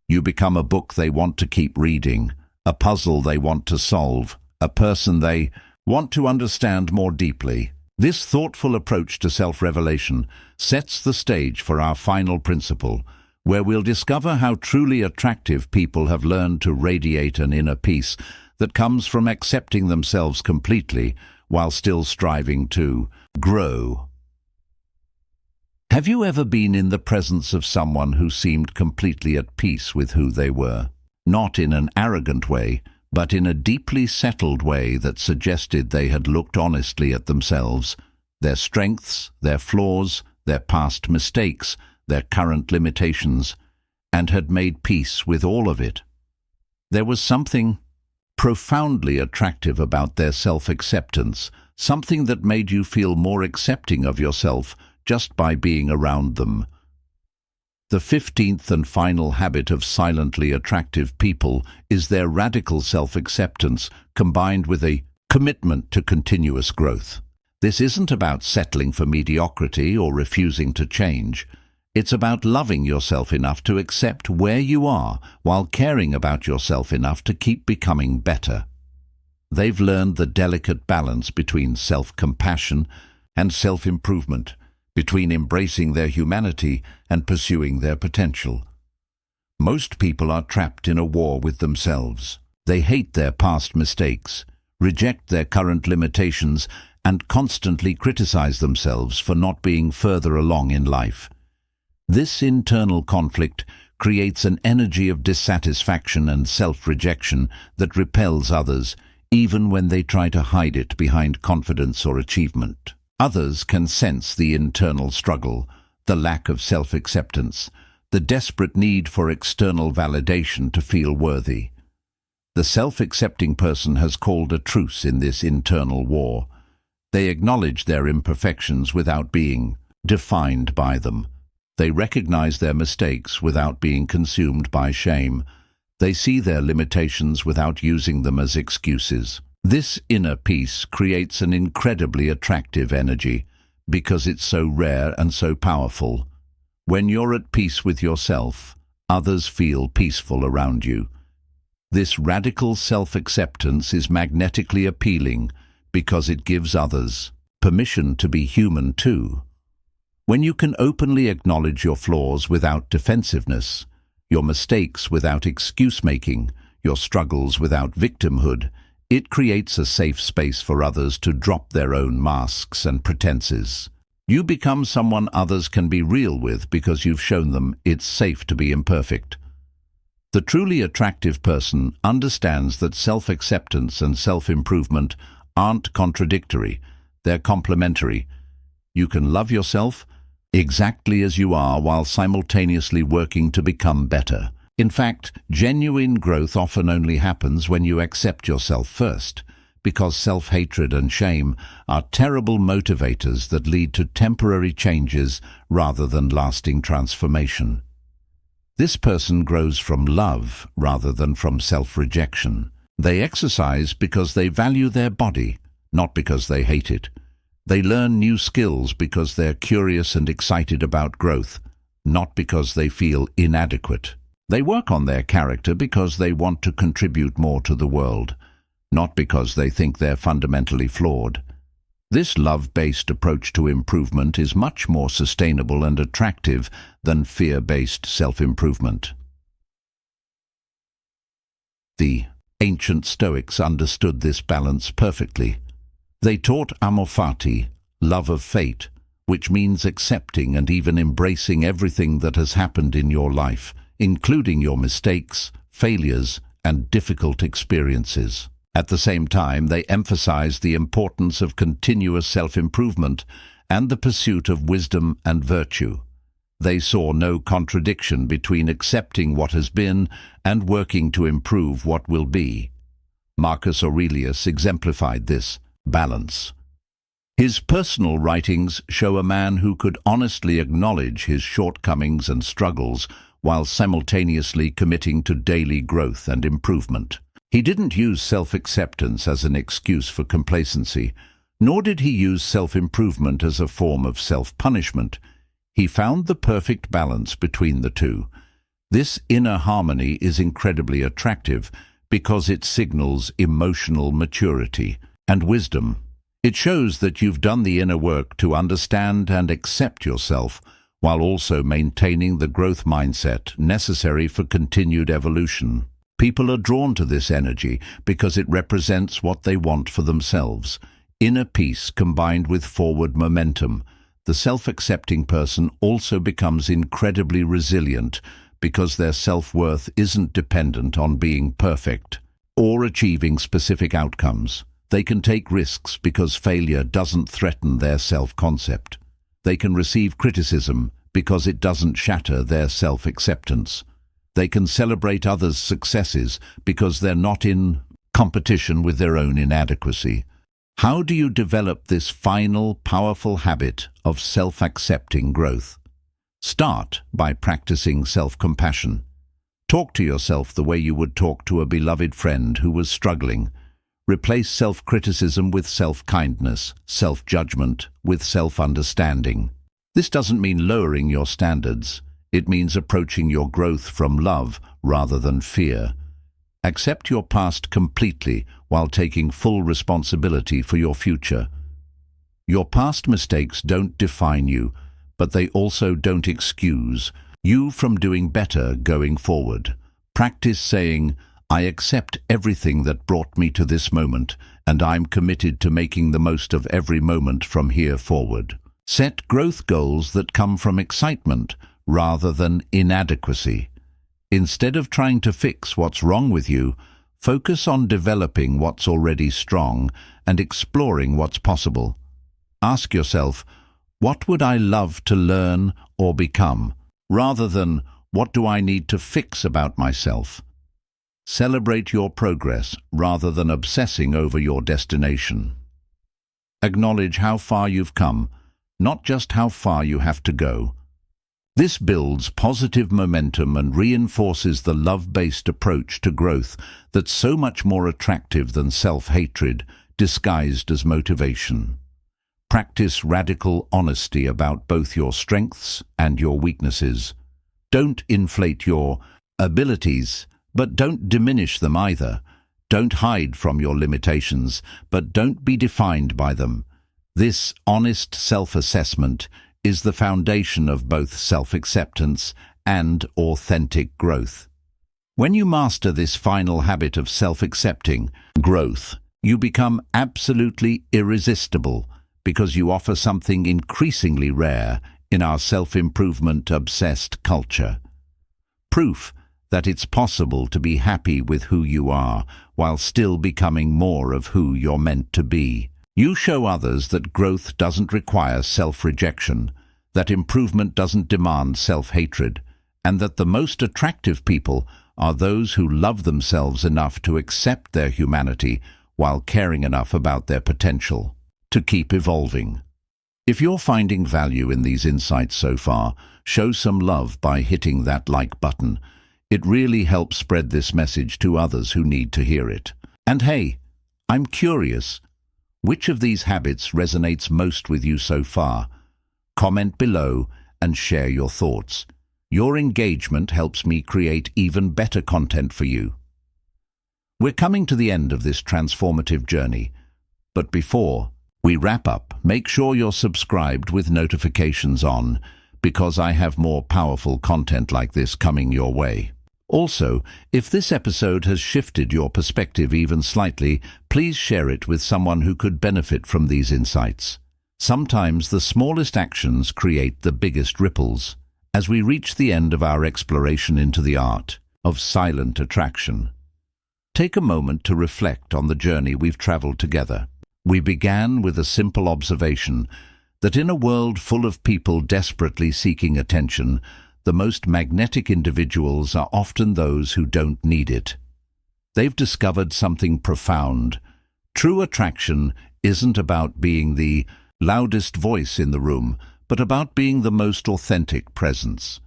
You become a book they want to keep reading, a puzzle they want to solve, a person they want to understand more deeply. This thoughtful approach to self-revelation sets the stage for our final principle, where we'll discover how truly attractive people have learned to radiate an inner peace that comes from accepting themselves completely while still striving to grow. Have you ever been in the presence of someone who seemed completely at peace with who they were? Not in an arrogant way, but in a deeply settled way that suggested they had looked honestly at themselves, their strengths, their flaws, their past mistakes, their current limitations, and had made peace with all of it. There was something profoundly attractive about their self-acceptance, something that made you feel more accepting of yourself just by being around them. The 15th and final habit of silently attractive people is their radical self-acceptance combined with a commitment to continuous growth. This isn't about settling for mediocrity or refusing to change. It's about loving yourself enough to accept where you are while caring about yourself enough to keep becoming better. They've learned the delicate balance between self-compassion and self-improvement, between embracing their humanity and pursuing their potential. Most people are trapped in a war with themselves. They hate their past mistakes, reject their current limitations, and constantly criticize themselves for not being further along in life. This internal conflict creates an energy of dissatisfaction and self-rejection that repels others, even when they try to hide it behind confidence or achievement. Others can sense the internal struggle, the lack of self-acceptance, the desperate need for external validation to feel worthy. The self-accepting person has called a truce in this internal war. They acknowledge their imperfections without being defined by them. They recognize their mistakes without being consumed by shame. They see their limitations without using them as excuses. This inner peace creates an incredibly attractive energy because it's so rare and so powerful. When you're at peace with yourself, others feel peaceful around you. This radical self-acceptance is magnetically appealing because it gives others permission to be human too. When you can openly acknowledge your flaws without defensiveness, your mistakes without excuse-making, your struggles without victimhood, it creates a safe space for others to drop their own masks and pretenses. You become someone others can be real with because you've shown them it's safe to be imperfect. The truly attractive person understands that self-acceptance and self-improvement aren't contradictory, they're complementary. You can love yourself exactly as you are while simultaneously working to become better. In fact, genuine growth often only happens when you accept yourself first, because self-hatred and shame are terrible motivators that lead to temporary changes rather than lasting transformation. This person grows from love rather than from self-rejection. They exercise because they value their body, not because they hate it. They learn new skills because they're curious and excited about growth, not because they feel inadequate. They work on their character because they want to contribute more to the world, not because they think they're fundamentally flawed. This love-based approach to improvement is much more sustainable and attractive than fear-based self-improvement. The ancient Stoics understood this balance perfectly. They taught amor fati, love of fate, which means accepting and even embracing everything that has happened in your life, including your mistakes, failures, and difficult experiences. At the same time, they emphasized the importance of continuous self-improvement and the pursuit of wisdom and virtue. They saw no contradiction between accepting what has been and working to improve what will be. Marcus Aurelius exemplified this balance. His personal writings show a man who could honestly acknowledge his shortcomings and struggles while simultaneously committing to daily growth and improvement. He didn't use self-acceptance as an excuse for complacency, nor did he use self-improvement as a form of self-punishment. He found the perfect balance between the two. This inner harmony is incredibly attractive because it signals emotional maturity and wisdom. It shows that you've done the inner work to understand and accept yourself, while also maintaining the growth mindset necessary for continued evolution. People are drawn to this energy because it represents what they want for themselves: inner peace combined with forward momentum. The self-accepting person also becomes incredibly resilient because their self-worth isn't dependent on being perfect or achieving specific outcomes. They can take risks because failure doesn't threaten their self-concept. They can receive criticism because it doesn't shatter their self-acceptance. They can celebrate others' successes because they're not in competition with their own inadequacy. How do you develop this final, powerful habit of self-accepting growth? Start by practicing self-compassion. Talk to yourself the way you would talk to a beloved friend who was struggling. Replace self-criticism with self-kindness, self-judgment with self-understanding. This doesn't mean lowering your standards. It means approaching your growth from love rather than fear. Accept your past completely while taking full responsibility for your future. Your past mistakes don't define you, but they also don't excuse you from doing better going forward. Practice saying, "I accept everything that brought me to this moment, and I'm committed to making the most of every moment from here forward." Set growth goals that come from excitement rather than inadequacy. Instead of trying to fix what's wrong with you, focus on developing what's already strong and exploring what's possible. Ask yourself, what would I love to learn or become, rather than what do I need to fix about myself? Celebrate your progress rather than obsessing over your destination. Acknowledge how far you've come, not just how far you have to go. This builds positive momentum and reinforces the love-based approach to growth that's so much more attractive than self-hatred disguised as motivation. Practice radical honesty about both your strengths and your weaknesses. Don't inflate your abilities, but don't diminish them either. Don't hide from your limitations, but don't be defined by them. This honest self-assessment is the foundation of both self-acceptance and authentic growth. When you master this final habit of self-accepting growth, you become absolutely irresistible because you offer something increasingly rare in our self-improvement-obsessed culture. Proof that it's possible to be happy with who you are while still becoming more of who you're meant to be. You show others that growth doesn't require self-rejection, that improvement doesn't demand self-hatred, and that the most attractive people are those who love themselves enough to accept their humanity while caring enough about their potential to keep evolving. If you're finding value in these insights so far, show some love by hitting that like button. It really helps spread this message to others who need to hear it. And hey, I'm curious, which of these habits resonates most with you so far? Comment below and share your thoughts. Your engagement helps me create even better content for you. We're coming to the end of this transformative journey, but before we wrap up, make sure you're subscribed with notifications on, because I have more powerful content like this coming your way. Also, if this episode has shifted your perspective even slightly, please share it with someone who could benefit from these insights. Sometimes the smallest actions create the biggest ripples. As we reach the end of our exploration into the art of silent attraction, take a moment to reflect on the journey we've traveled together. We began with a simple observation that in a world full of people desperately seeking attention, the most magnetic individuals are often those who don't need it. They've discovered something profound. True attraction isn't about being the loudest voice in the room, but about being the most authentic presence.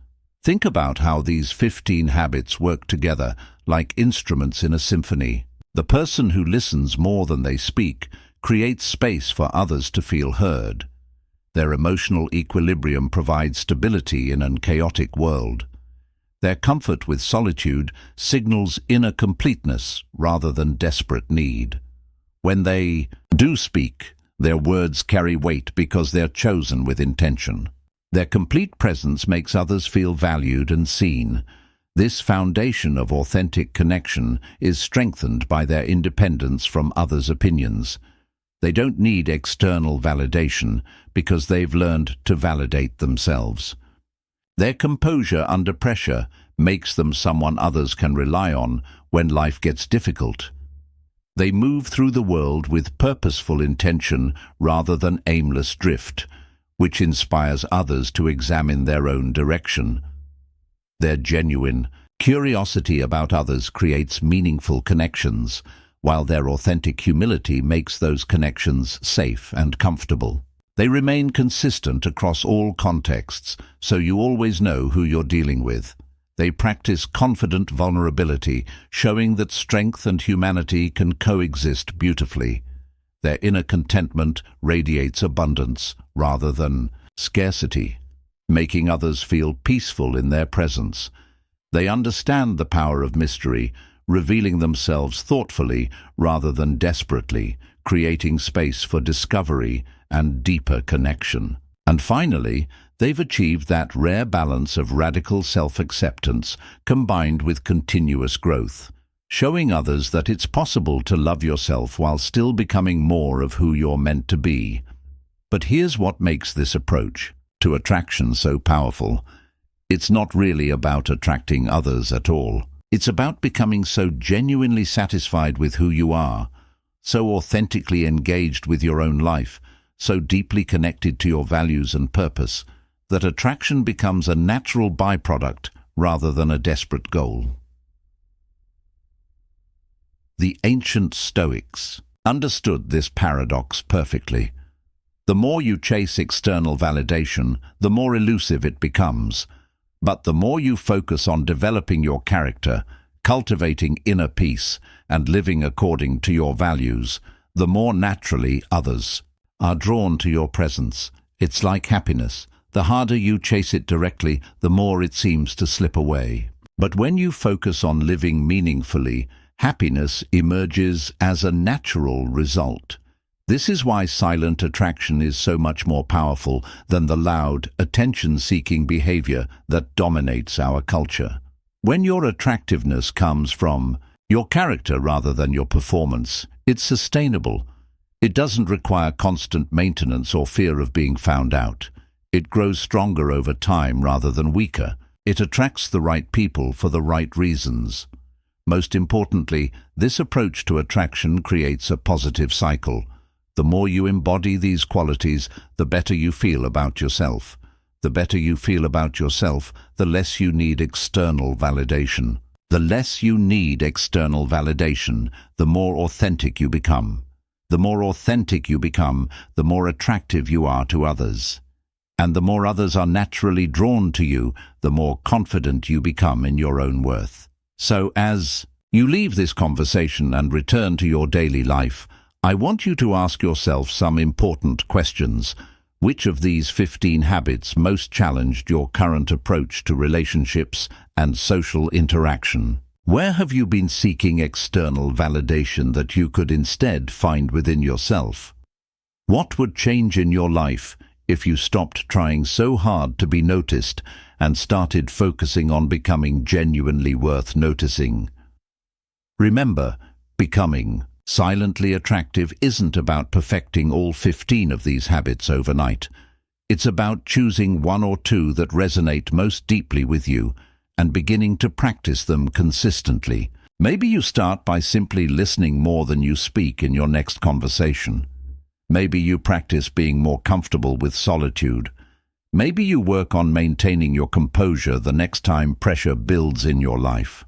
Think about how these 15 habits work together like instruments in a symphony. The person who listens more than they speak creates space for others to feel heard. Their emotional equilibrium provides stability in a chaotic world. Their comfort with solitude signals inner completeness rather than desperate need. When they do speak, their words carry weight because they're chosen with intention. Their complete presence makes others feel valued and seen. This foundation of authentic connection is strengthened by their independence from others' opinions. They don't need external validation because they've learned to validate themselves. Their composure under pressure makes them someone others can rely on when life gets difficult. They move through the world with purposeful intention rather than aimless drift, which inspires others to examine their own direction. Their genuine curiosity about others creates meaningful connections, while their authentic humility makes those connections safe and comfortable. They remain consistent across all contexts, so you always know who you're dealing with. They practice confident vulnerability, showing that strength and humanity can coexist beautifully. Their inner contentment radiates abundance rather than scarcity, making others feel peaceful in their presence. They understand the power of mystery, revealing themselves thoughtfully rather than desperately, creating space for discovery and deeper connection. And finally, they've achieved that rare balance of radical self-acceptance combined with continuous growth, showing others that it's possible to love yourself while still becoming more of who you're meant to be. But here's what makes this approach to attraction so powerful. It's not really about attracting others at all. It's about becoming so genuinely satisfied with who you are, so authentically engaged with your own life, so deeply connected to your values and purpose, that attraction becomes a natural byproduct rather than a desperate goal. The ancient Stoics understood this paradox perfectly. The more you chase external validation, the more elusive it becomes. But the more you focus on developing your character, cultivating inner peace, and living according to your values, the more naturally others are drawn to your presence. It's like happiness. The harder you chase it directly, the more it seems to slip away. But when you focus on living meaningfully, happiness emerges as a natural result. This is why silent attraction is so much more powerful than the loud, attention-seeking behavior that dominates our culture. When your attractiveness comes from your character rather than your performance, it's sustainable. It doesn't require constant maintenance or fear of being found out. It grows stronger over time rather than weaker. It attracts the right people for the right reasons. Most importantly, this approach to attraction creates a positive cycle. The more you embody these qualities, the better you feel about yourself. The better you feel about yourself, the less you need external validation. The less you need external validation, the more authentic you become. The more authentic you become, the more attractive you are to others. And the more others are naturally drawn to you, the more confident you become in your own worth. So as you leave this conversation and return to your daily life, I want you to ask yourself some important questions. Which of these 15 habits most challenged your current approach to relationships and social interaction? Where have you been seeking external validation that you could instead find within yourself? What would change in your life if you stopped trying so hard to be noticed and started focusing on becoming genuinely worth noticing? Remember, becoming silently attractive isn't about perfecting all 15 of these habits overnight. It's about choosing one or two that resonate most deeply with you and beginning to practice them consistently. Maybe you start by simply listening more than you speak in your next conversation. Maybe you practice being more comfortable with solitude. Maybe you work on maintaining your composure the next time pressure builds in your life.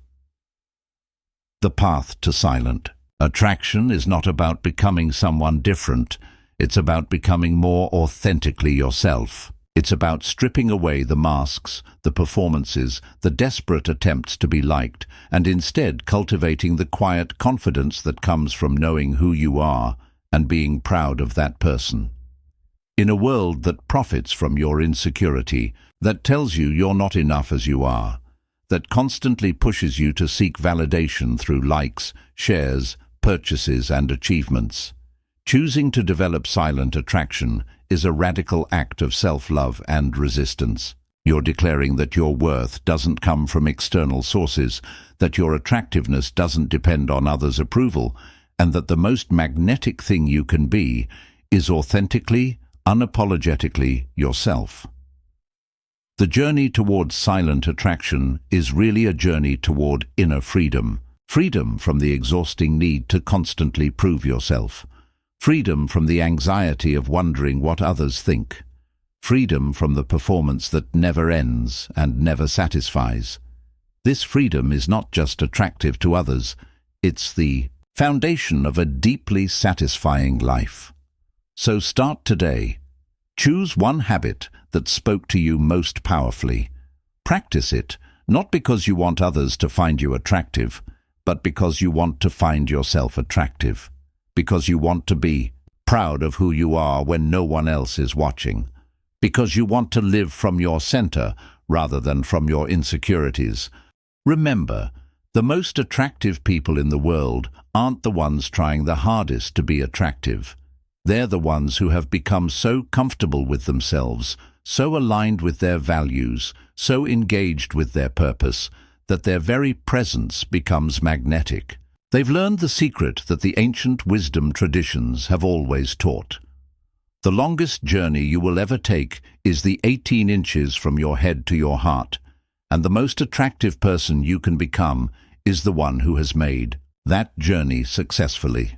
The path to silent attraction is not about becoming someone different. It's about becoming more authentically yourself. It's about stripping away the masks, the performances, the desperate attempts to be liked, and instead cultivating the quiet confidence that comes from knowing who you are and being proud of that person. In a world that profits from your insecurity, that tells you you're not enough as you are, that constantly pushes you to seek validation through likes, shares, purchases, and achievements, choosing to develop silent attraction is a radical act of self-love and resistance. You're declaring that your worth doesn't come from external sources, that your attractiveness doesn't depend on others' approval, and that the most magnetic thing you can be is authentically, unapologetically yourself. The journey towards silent attraction is really a journey toward inner freedom. Freedom from the exhausting need to constantly prove yourself. Freedom from the anxiety of wondering what others think. Freedom from the performance that never ends and never satisfies. This freedom is not just attractive to others, it's the foundation of a deeply satisfying life. So start today. Choose one habit that spoke to you most powerfully. Practice it, not because you want others to find you attractive, but because you want to find yourself attractive. Because you want to be proud of who you are when no one else is watching. Because you want to live from your center rather than from your insecurities. Remember, the most attractive people in the world aren't the ones trying the hardest to be attractive. They're the ones who have become so comfortable with themselves, so aligned with their values, so engaged with their purpose, that their very presence becomes magnetic. They've learned the secret that the ancient wisdom traditions have always taught. The longest journey you will ever take is the 18 inches from your head to your heart, and the most attractive person you can become is the one who has made that journey successfully.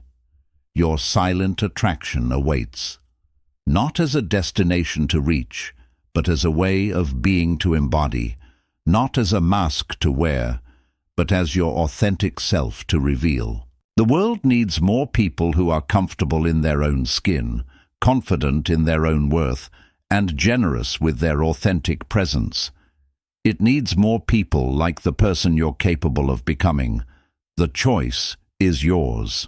Your silent attraction awaits, not as a destination to reach, but as a way of being to embody, not as a mask to wear, but as your authentic self to reveal. The world needs more people who are comfortable in their own skin, confident in their own worth, and generous with their authentic presence. It needs more people like the person you're capable of becoming. The choice is yours.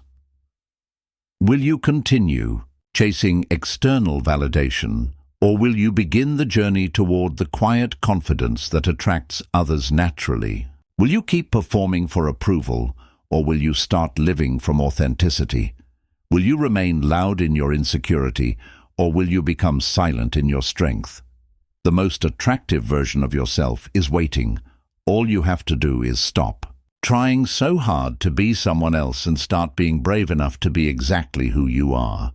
Will you continue chasing external validation, or will you begin the journey toward the quiet confidence that attracts others naturally? Will you keep performing for approval, or will you start living from authenticity? Will you remain loud in your insecurity, or will you become silent in your strength? The most attractive version of yourself is waiting. All you have to do is stop trying so hard to be someone else and start being brave enough to be exactly who you are.